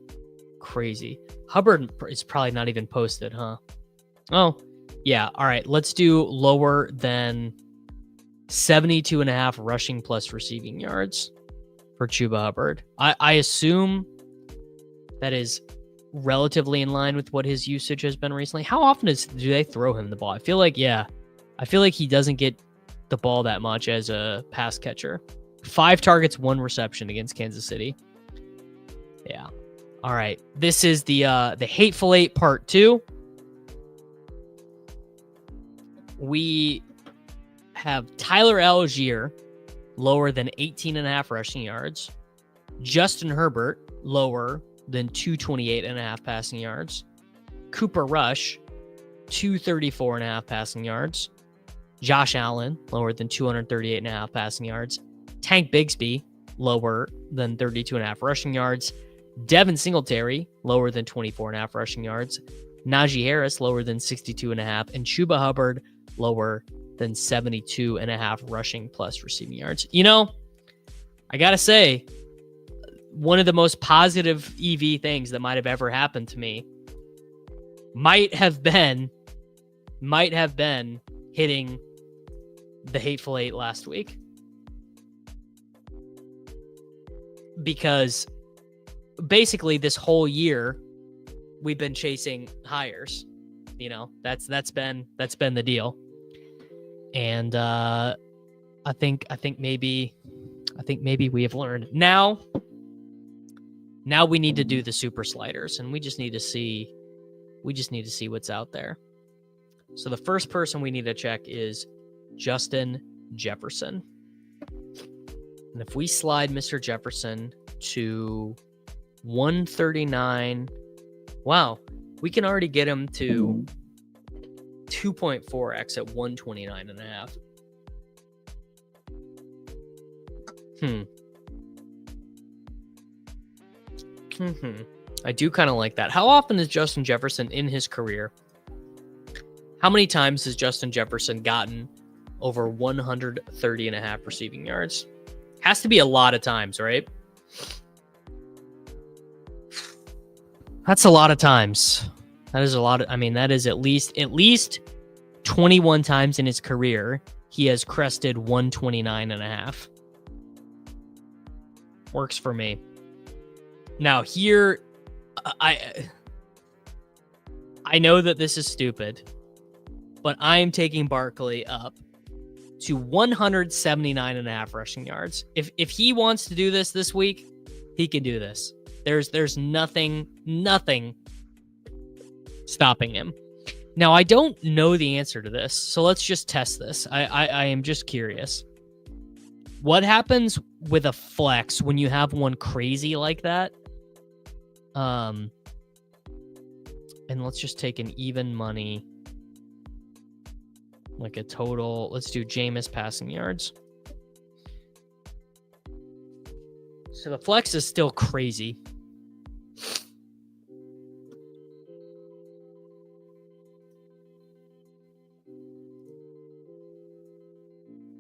Speaker 1: Crazy. Hubbard is probably not even posted, huh? Oh, yeah. All right. Let's do lower than 72.5 rushing plus receiving yards for Chuba Hubbard. I assume that is relatively in line with what his usage has been recently. How often do they throw him the ball? I feel like he doesn't get the ball that much as a pass catcher. 5 targets, 1 reception against Kansas City. Yeah. All right. This is the Hateful 8 part 2. We have Tyler Algier lower than 18.5 rushing yards. Justin Herbert lower than 228.5 passing yards. Cooper Rush 234.5 passing yards. Josh Allen lower than 238.5 passing yards. Tank Bigsby lower than 32.5 rushing yards. Devin Singletary lower than 24.5 rushing yards. Najee Harris lower than 62.5, and Chuba Hubbard lower than 72.5 rushing plus receiving yards. You know, I gotta say, one of the most positive EV things that might have ever happened to me might have been hitting the Hateful 8 last week, because basically this whole year we've been chasing hires. You know, that's been the deal. And I think maybe we have learned. Now Now we need to do the super sliders, and we just need to see what's out there. So the first person we need to check is Justin Jefferson. And if we slide Mr. Jefferson to 139, wow, we can already get him to 2.4x at 129.5. I do kind of like that. How often is Justin Jefferson in his career? How many times has Justin Jefferson gotten over 130.5 receiving yards? Has to be a lot of times, right? That's a lot of times. That is a lot. That is at least 21 times in his career he has crested 129.5. Works for me. Now here, I know that this is stupid, but I am taking Barkley up to 179.5 rushing yards. If he wants to do this week, he can do this. There's nothing stopping him. Now, I don't know the answer to this, so let's just test this. I am just curious. What happens with a flex when you have one crazy like that? And let's just take an even money, like a total. Let's do Jameis passing yards. So the flex is still crazy.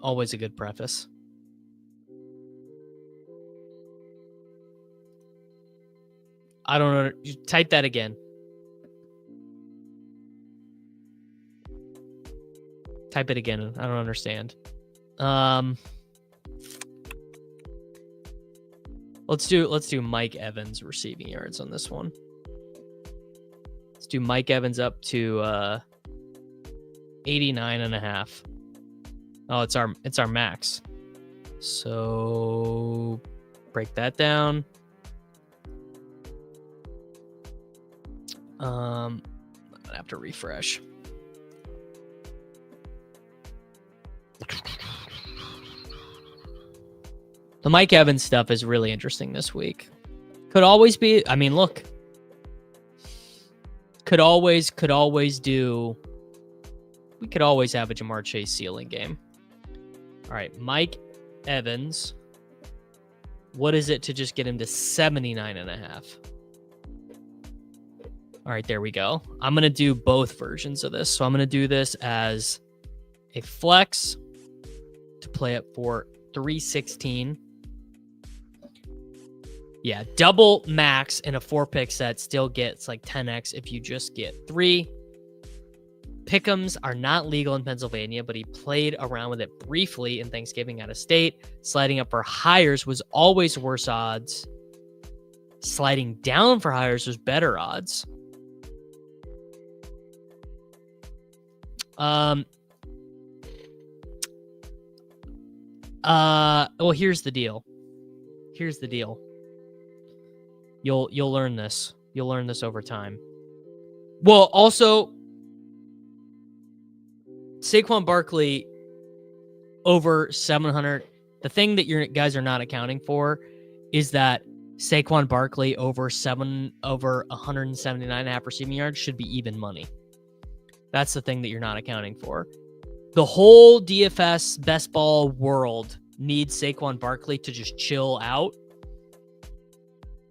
Speaker 1: Always a good preface. I don't know. Type that again. Type it again. I don't understand. Let's do Mike Evans receiving yards on this one. Let's do Mike Evans up to 89.5. Oh, it's our max. So break that down. I'm gonna have to refresh. The Mike Evans stuff is really interesting this week. Could always be. Look. Could always do. We could always have a Jamar Chase ceiling game. All right, Mike Evans. What is it to just get him to 79.5? All right, there we go. I'm going to do both versions of this. So I'm going to do this as a flex to play it for 316. Yeah, double max in a 4-pick set still gets like 10x if you just get 3. Pick Ems are not legal in Pennsylvania, but he played around with it briefly in Thanksgiving out of state. Sliding up for hires was always worse odds. Sliding down for hires was better odds. Well, here's the deal. You'll learn this. You'll learn this over time. Well, also, Saquon Barkley over 700. The thing that you guys are not accounting for is that Saquon Barkley over 179.5 receiving yards should be even money. That's the thing that you're not accounting for. The whole DFS best ball world needs Saquon Barkley to just chill out.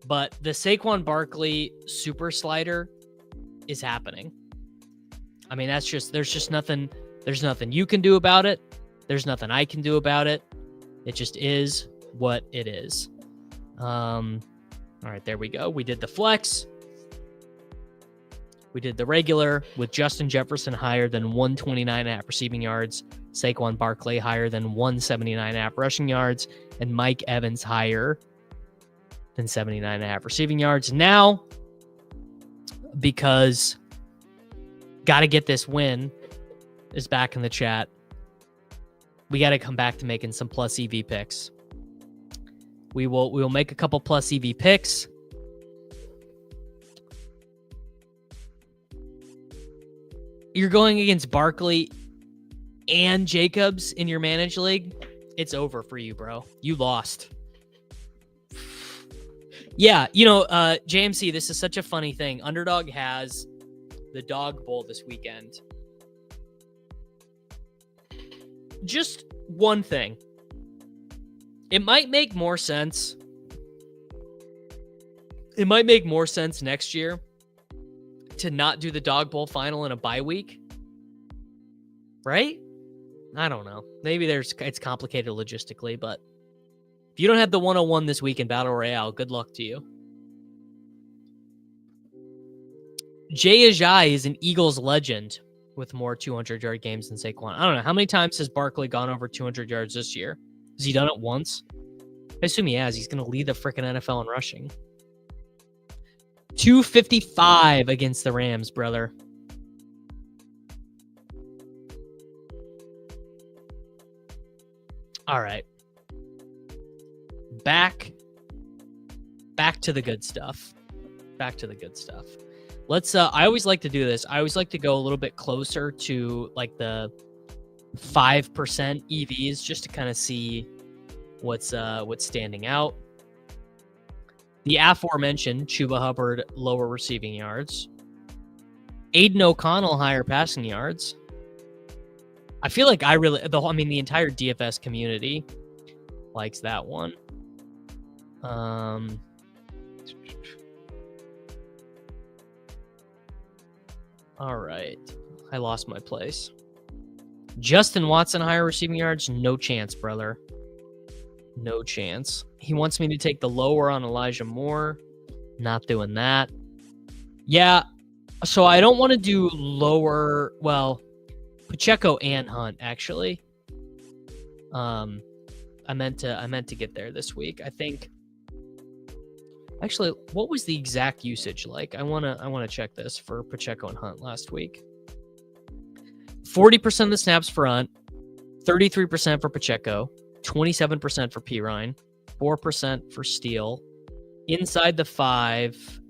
Speaker 1: But the Saquon Barkley super slider is happening. There's nothing you can do about it. There's nothing I can do about it. It just is what it is. All right, there we go. We did the flex. We did the regular with Justin Jefferson higher than 129.5 receiving yards, Saquon Barkley higher than 179.5 rushing yards, and Mike Evans higher than 79.5 receiving yards. Now, because got to get this win is back in the chat, we got to come back to making some plus EV picks. We will make a couple plus EV picks. You're going against Barkley and Jacobs in your managed league. It's over for you, bro. You lost. Yeah, JMC, this is such a funny thing. Underdog has the Dog Bowl this weekend. Just one thing. It might make more sense. It might make more sense next year to not do the Dog Bowl final in a bye week. Right? I don't know. Maybe it's complicated logistically, but if you don't have the 101 this week in Battle Royale, good luck to you. Jay Ajayi is an Eagles legend with more 200-yard games than Saquon. I don't know. How many times has Barkley gone over 200 yards this year? Has he done it once? I assume he has. He's going to lead the freaking NFL in rushing. 255 against the Rams, brother. All right. Back to the good stuff. Back to the good stuff. Let's I always like to do this. I always like to go a little bit closer to like the 5% EVs just to kind of see what's standing out. The aforementioned Chuba Hubbard lower receiving yards. Aiden O'Connell higher passing yards. I feel like the entire DFS community likes that one. All right. I lost my place. Justin Watson higher receiving yards. No chance, brother. No chance. He wants me to take the lower on Elijah Moore. Not doing that. Yeah. So I don't want to do lower. Well, Pacheco and Hunt, actually. I meant to get there this week. I think. Actually, what was the exact usage like? I wanna check this for Pacheco and Hunt last week. 40% of the snaps for Hunt, 33% for Pacheco, 27% for Pirine, 4% for Steele. Inside the 5,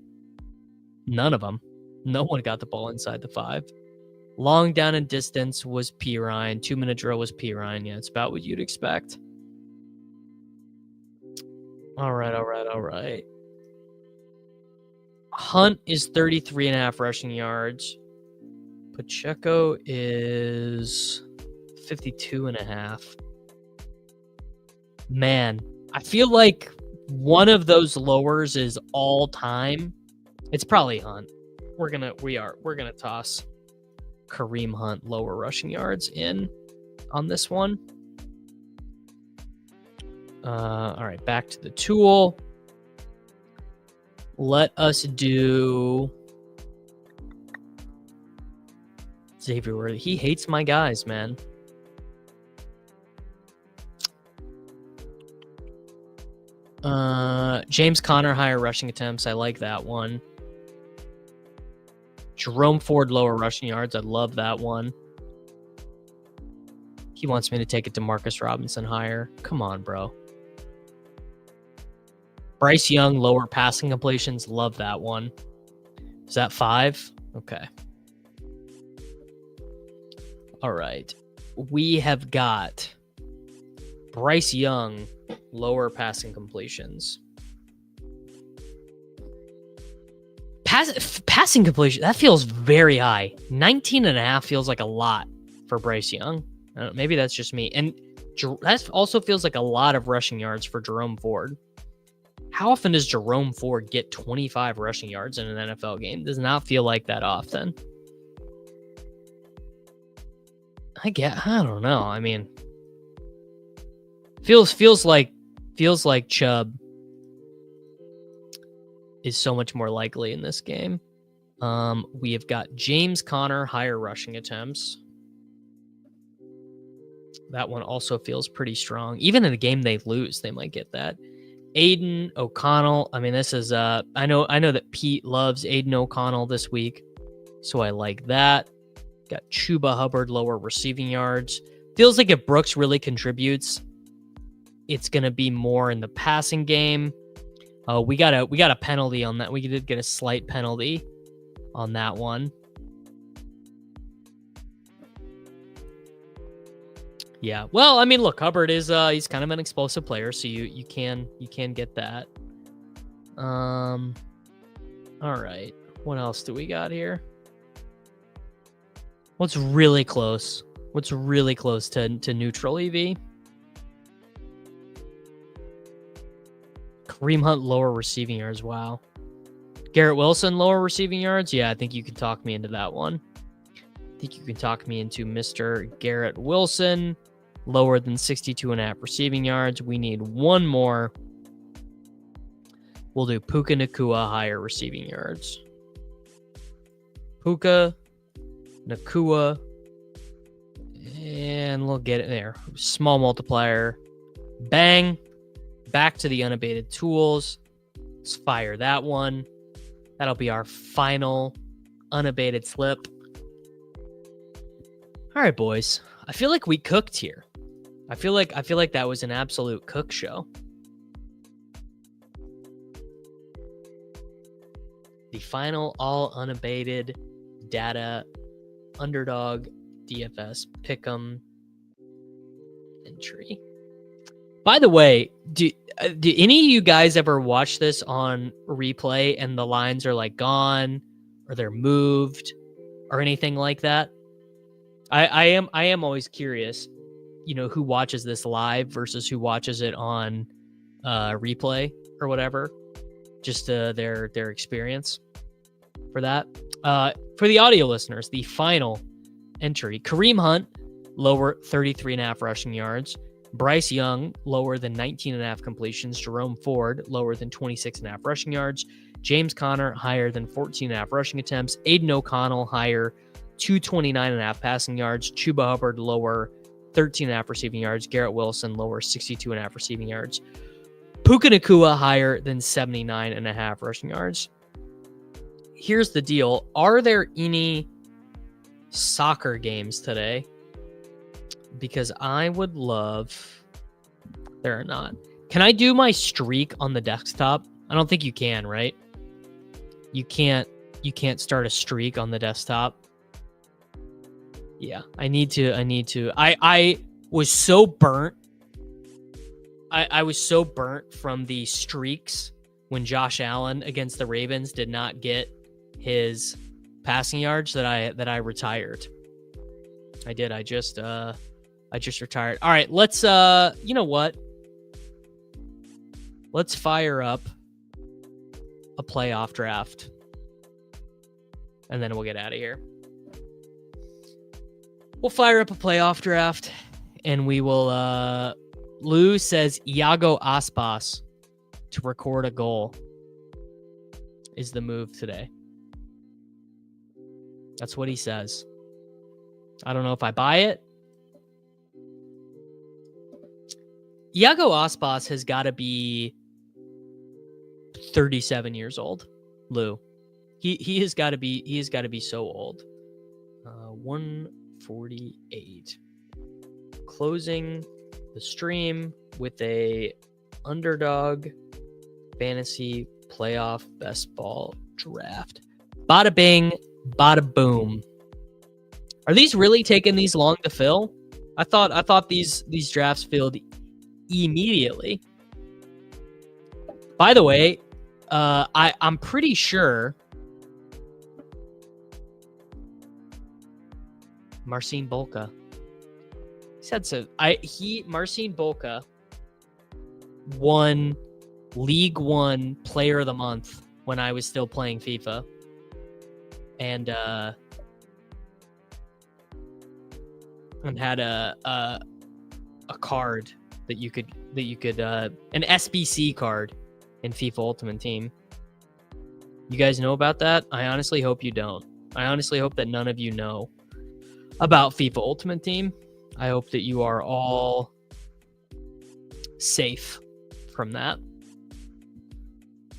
Speaker 1: none of them. No one got the ball inside the 5. Long down and distance was Pirine. 2-minute drill was Pirine. Yeah, it's about what you'd expect. All right. Hunt is 33.5 rushing yards. Pacheco is 52.5. Man, I feel like one of those lowers is all time. It's probably Hunt. We're gonna toss Kareem Hunt lower rushing yards in on this one. All right, back to the tool. Let us do Xavier Worthy. He hates my guys, man. James Conner, higher rushing attempts. I like that one. Jerome Ford, lower rushing yards. I love that one. He wants me to take it to Marcus Robinson higher. Come on, bro. Bryce Young, lower passing completions. Love that one. Is that 5? Okay. All right. We have got Bryce Young, lower passing completions. Passing completion, that feels very high. 19.5 feels like a lot for Bryce Young. Maybe that's just me. And that also feels like a lot of rushing yards for Jerome Ford. How often does Jerome Ford get 25 rushing yards in an NFL game? Does not feel like that often. I don't know. I mean, feels like Chubb is so much more likely in this game. We have got James Conner, higher rushing attempts. That one also feels pretty strong. Even in a game they lose, they might get that. Aiden O'Connell. I mean, this is I know that Pete loves Aiden O'Connell this week, so I like that. Got Chuba Hubbard, lower receiving yards. Feels like if Brooks really contributes, it's gonna be more in the passing game. We got a penalty on that. We did get a slight penalty on that one. Yeah. Well, I mean, look, Hubbard is he's kind of an explosive player, so you can get that. All right. What else do we got here? What's really close? What's really close to neutral EV? Kareem Hunt, lower receiving yards. Wow. Garrett Wilson, lower receiving yards. Yeah, I think you can talk me into that one. I think you can talk me into Mr. Garrett Wilson, lower than 62.5 receiving yards. We need one more. We'll do Puka Nacua, higher receiving yards. Puka Nacua, and we'll get it there. Small multiplier. Bang. Back to the unabated tools. Let's fire that one. That'll be our final unabated slip. All right, boys. I feel like we cooked here. I feel like that was an absolute cook show. The final all unabated data Underdog DFS Pick Em entry. By the way, do any of you guys ever watch this on replay and the lines are like gone or they're moved or anything like that? I am always curious, who watches this live versus who watches it on replay or whatever. Just their experience for that. For the audio listeners, the final entry: Kareem Hunt, lower 33.5 rushing yards. Bryce Young, lower than 19.5 completions. Jerome Ford, lower than 26.5 rushing yards. James Conner, higher than 14.5 rushing attempts. Aiden O'Connell, higher, 229.5 passing yards. Chuba Hubbard, lower, 13.5 receiving yards. Garrett Wilson, lower, 62.5 receiving yards. Puka Nacua, higher than 79.5 rushing yards. Here's the deal. Are there any soccer games today? Because I would love... There are not. Can I do my streak on the desktop? I don't think you can, right? You can't start a streak on the desktop. Yeah, I need to. I was so burnt. I was so burnt from the streaks when Josh Allen against the Ravens did not get his passing yards that I retired. I did. I just retired. All right, let's you know what? Let's fire up a playoff draft. And then we'll get out of here. We'll fire up a playoff draft and we will Lou says Iago Aspas to record a goal is the move today. That's what he says. I don't know if I buy it. Iago Aspas has got to be 37 years old. Lou, he has got to be so old. 148. Closing the stream with a Underdog fantasy playoff best ball draft. Bada bing, bada boom. Are these really taking these long to fill? I thought these drafts filled immediately. By the way, I'm pretty sure Marcin Bulka said so. Marcin Bulka won League One Player of the Month when I was still playing FIFA, and had a card that you could an SBC card in FIFA Ultimate Team. You guys know about that? I honestly hope you don't. I honestly hope that none of you know about FIFA Ultimate Team. I hope that you are all safe from that.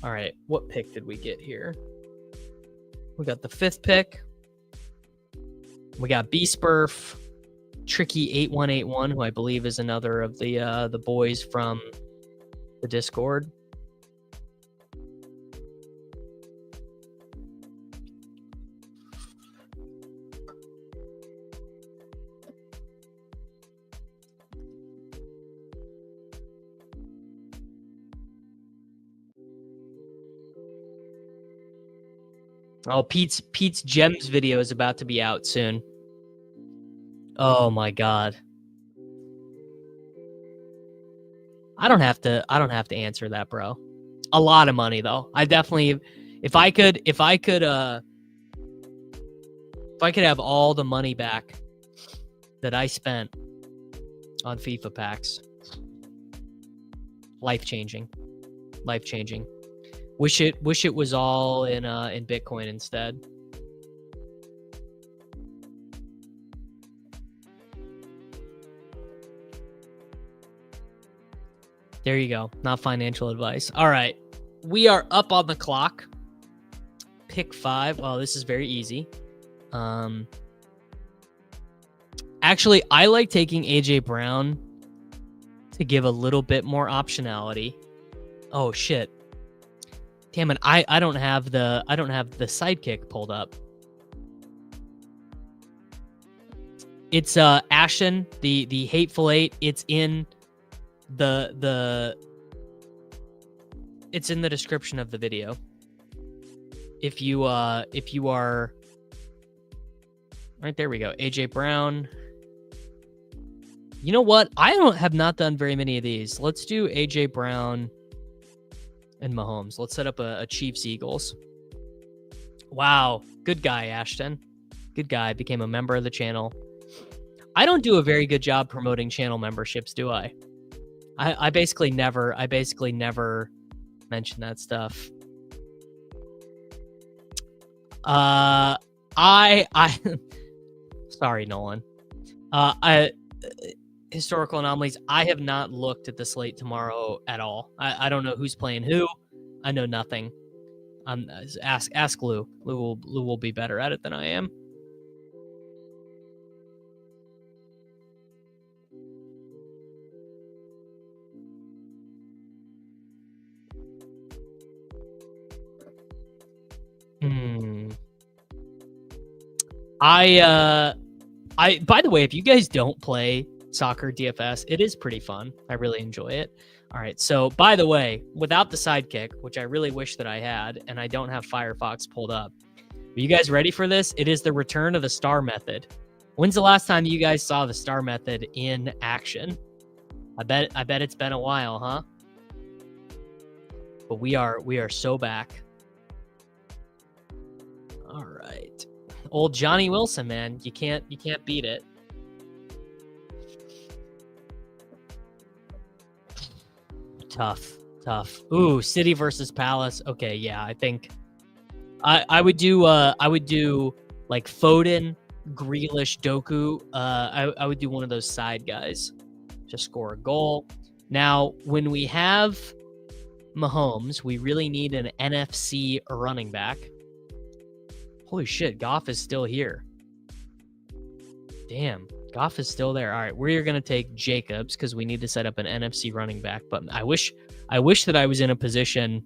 Speaker 1: All right, what pick did we get here? We got the 5th pick. We got B-Spurf, Tricky8181, who I believe is another of the boys from the Discord. Oh, Pete's Gems video is about to be out soon. Oh my god. I don't have to answer that, bro. A lot of money though. I definitely, if I could have all the money back that I spent on FIFA packs, life-changing. Wish it was all in Bitcoin instead. There you go. Not financial advice. All right. We are up on the clock. Pick 5. Well, this is very easy. Actually, I like taking AJ Brown to give a little bit more optionality. Oh shit. Damn it. I don't have the sidekick pulled up. It's Ashton, the Hateful 8. It's in it's in the description of the video. If you are right there, we go. AJ Brown. You know what? I have not done very many of these. Let's do AJ Brown and Mahomes. Let's set up a Chiefs Eagles. Wow, good guy, Ashton. Good guy. Became a member of the channel. I don't do a very good job promoting channel memberships, do I? I basically never mention that stuff. Sorry, Nolan. Historical anomalies. I have not looked at the slate tomorrow at all. I don't know who's playing who. I know nothing. Ask Lou. Lou will be better at it than I am. By the way, if you guys don't play soccer DFS, it is pretty fun. I really enjoy it. All right. So by the way, without the sidekick, which I really wish that I had, and I don't have Firefox pulled up. Are you guys ready for this? It is the return of the star method. When's the last time you guys saw the star method in action? I bet it's been a while, huh? But we are so back. All right. Old Johnny Wilson, man. You can't beat it. Tough. Ooh, City versus Palace. Okay, yeah, I think I would do like Foden, Grealish, Doku. I would do one of those side guys to score a goal. Now, when we have Mahomes, we really need an NFC running back. Holy shit, Goff is still here. Damn, Goff is still there. All right, we're going to take Jacobs because we need to set up an NFC running back. But I wish that I was in a position.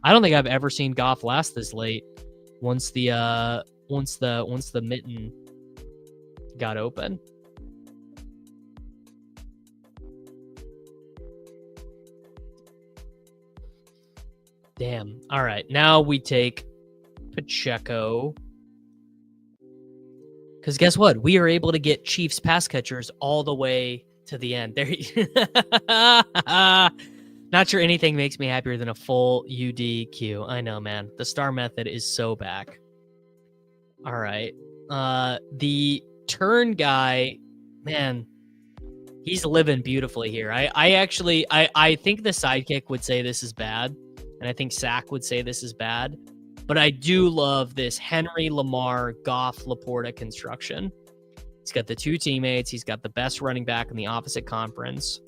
Speaker 1: I don't think I've ever seen Goff last this late. Once the mitten got open. Damn. All right, now we take Pacheco. Because guess what? We are able to get Chiefs pass catchers all the way to the end. There. Not sure anything makes me happier than a full UDQ. I know, man. The star method is so back. All right. The turn guy, man, he's living beautifully here. I think the sidekick would say this is bad, and I think Sack would say this is bad. But I do love this Henry, Lamar, Goff, Laporta construction. He's got the two teammates. He's got the best running back in the opposite conference.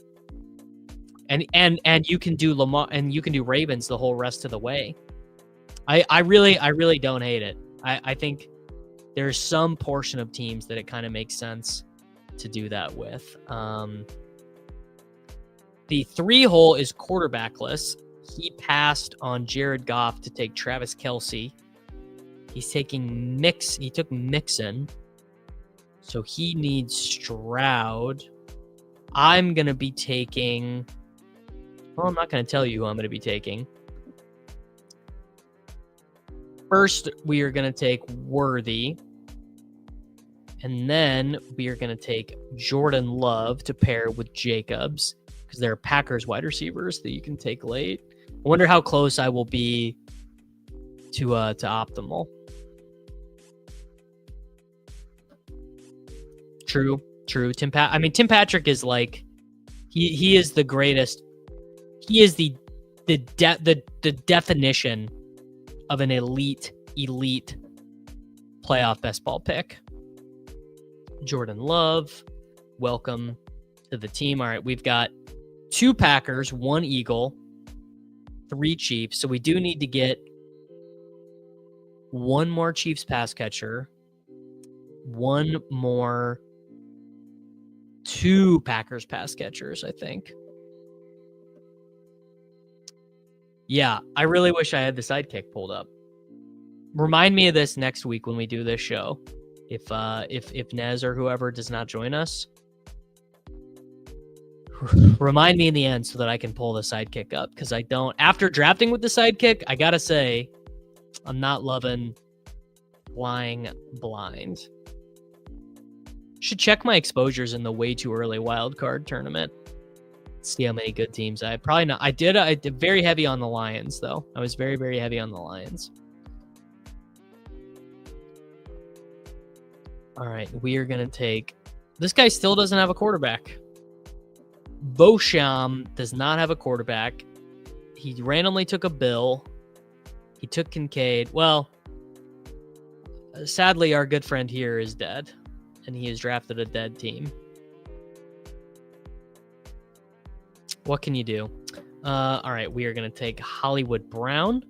Speaker 1: And you can do Lamar and you can do Ravens the whole rest of the way. I really don't hate it. I think there's some portion of teams that it kind of makes sense to do that with. The 3-hole is quarterbackless. He passed on Jared Goff to take Travis Kelce. He's taking He took Mixon. So he needs Stroud. I'm going to be taking... Well, I'm not going to tell you who I'm going to be taking. First, we are going to take Worthy. And then we are going to take Jordan Love to pair with Jacobs because they're Packers wide receivers that you can take late. I wonder how close I will be to optimal. True. Tim Patrick is like he is the greatest. He is the definition of an elite playoff best ball pick. Jordan Love, welcome to the team. All right, we've got 2 Packers, 1 Eagle, 3 Chiefs. So we do need to get 1 more Chiefs pass catcher, 1 more 2 Packers pass catchers, I think. Yeah, I really wish I had the sidekick pulled up. Remind me of this next week when we do this show. If Nez or whoever does not join us, remind me in the end so that I can pull the sidekick up, because I don't. After drafting with the sidekick, I gotta say, I'm not loving flying blind. Should check my exposures in the way too early wild card tournament. See how many good teams I had. Probably not. I did very heavy on the Lions though. I was very, very heavy on the Lions. All right, we are going to take... This guy still doesn't have a quarterback. Beauchamp does not have a quarterback. He randomly took a Bill. He took Kincaid. Well, sadly, our good friend here is dead, and he has drafted a dead team. What can you do? All right, we are going to take Hollywood Brown.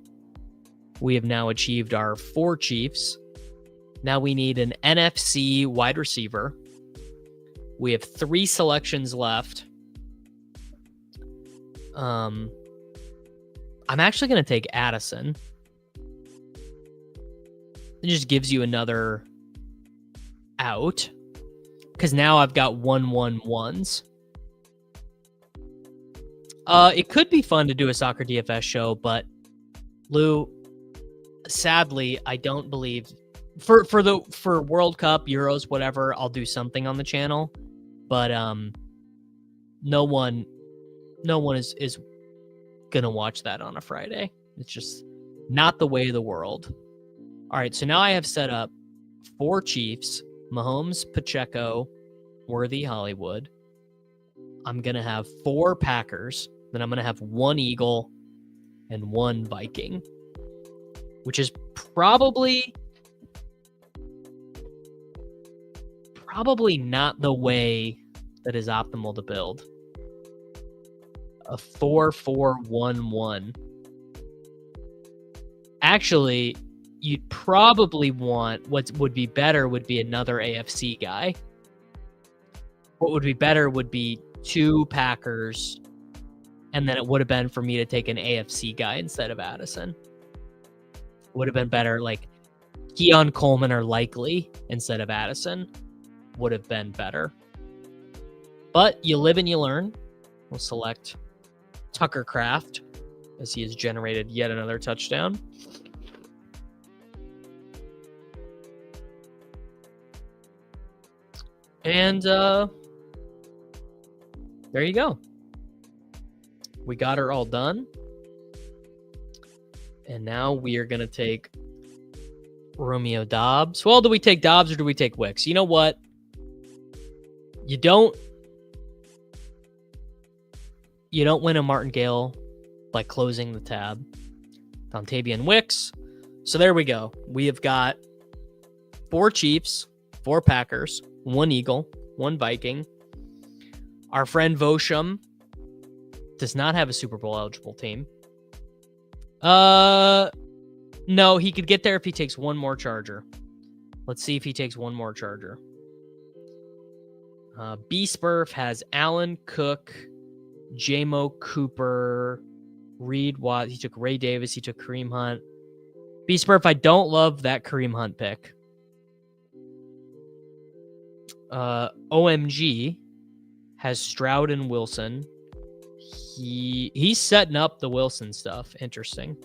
Speaker 1: We have now achieved our 4 Chiefs. Now we need an NFC wide receiver. We have 3 selections left. I'm actually going to take Addison. It just gives you another out, because now I've got 1-1-1s. It could be fun to do a soccer DFS show, but Lou, sadly, I don't believe... For World Cup, Euros, whatever, I'll do something on the channel, but no one is gonna watch that on a Friday. It's just not the way of the world. All right, so now I have set up 4 Chiefs: Mahomes, Pacheco, Worthy, Hollywood. I'm gonna have 4 Packers, then I'm gonna have 1 Eagle and 1 Viking, which is probably not the way that is optimal to build. A 4-4-1-1. Actually, you'd probably want... What would be better would be another AFC guy. What would be better would be 2 Packers, and then it would have been for me to take an AFC guy instead of Addison. Would have been better, like Keon Coleman or Likely instead of Addison. Would have been better. But you live and you learn. We'll select Tucker Kraft as he has generated yet another touchdown. And there you go. We got her all done. And now we are going to take Romeo Dobbs. Well, do we take Dobbs or do we take Wicks? You know what? You don't win a martingale by closing the tab. Dontavian Wicks. So there we go. We have got 4 Chiefs, 4 Packers, 1 Eagle, 1 Viking. Our friend Vosham does not have a Super Bowl eligible team. No, he could get there if he takes 1 more Charger. Let's see if he takes 1 more Charger. B-Spurf has Allen, Cook, J-Mo, Cooper, Reed, Watt. He took Ray Davis. He took Kareem Hunt. B-Spurf, I don't love that Kareem Hunt pick. OMG has Stroud and Wilson. He's setting up the Wilson stuff. Interesting.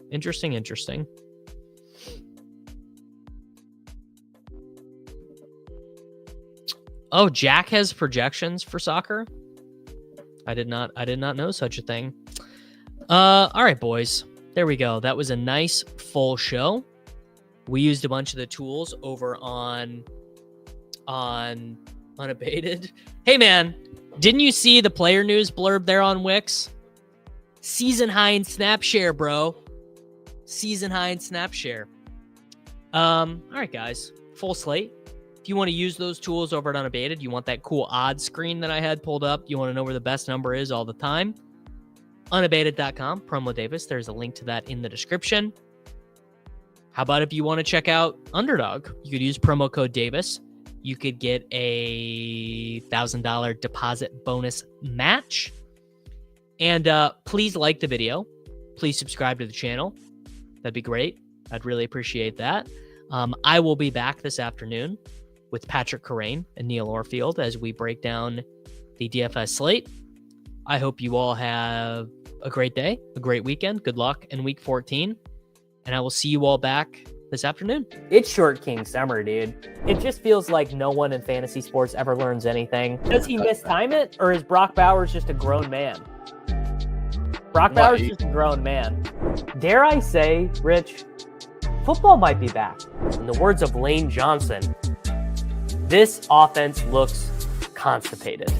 Speaker 1: Oh, Jack has projections for soccer. I did not know such a thing. All right, boys. There we go. That was a nice full show. We used a bunch of the tools over on Unabated. Hey man, didn't you see the player news blurb there on Wix? Season high in snap share, bro. Season high in snap share. All right, guys. Full slate. If you want to use those tools over at Unabated, you want that cool odds screen that I had pulled up, you want to know where the best number is all the time, unabated.com, promo Davis. There's a link to that in the description. How about if you want to check out Underdog? You could use promo code Davis. You could get a $1,000 deposit bonus match. And please like the video. Please subscribe to the channel. That'd be great. I'd really appreciate that. I will be back this afternoon with Patrick Corain and Neil Orfield as we break down the DFS slate. I hope you all have a great day, a great weekend. Good luck in week 14. And I will see you all back this afternoon. It's Short King Summer, dude. It just feels like no one in fantasy sports ever learns anything. Does he mistime it, or is Brock Bowers just a grown man? Brock Bowers is just a grown man. Dare I say, Rich, football might be back. In the words of Lane Johnson, this offense looks constipated.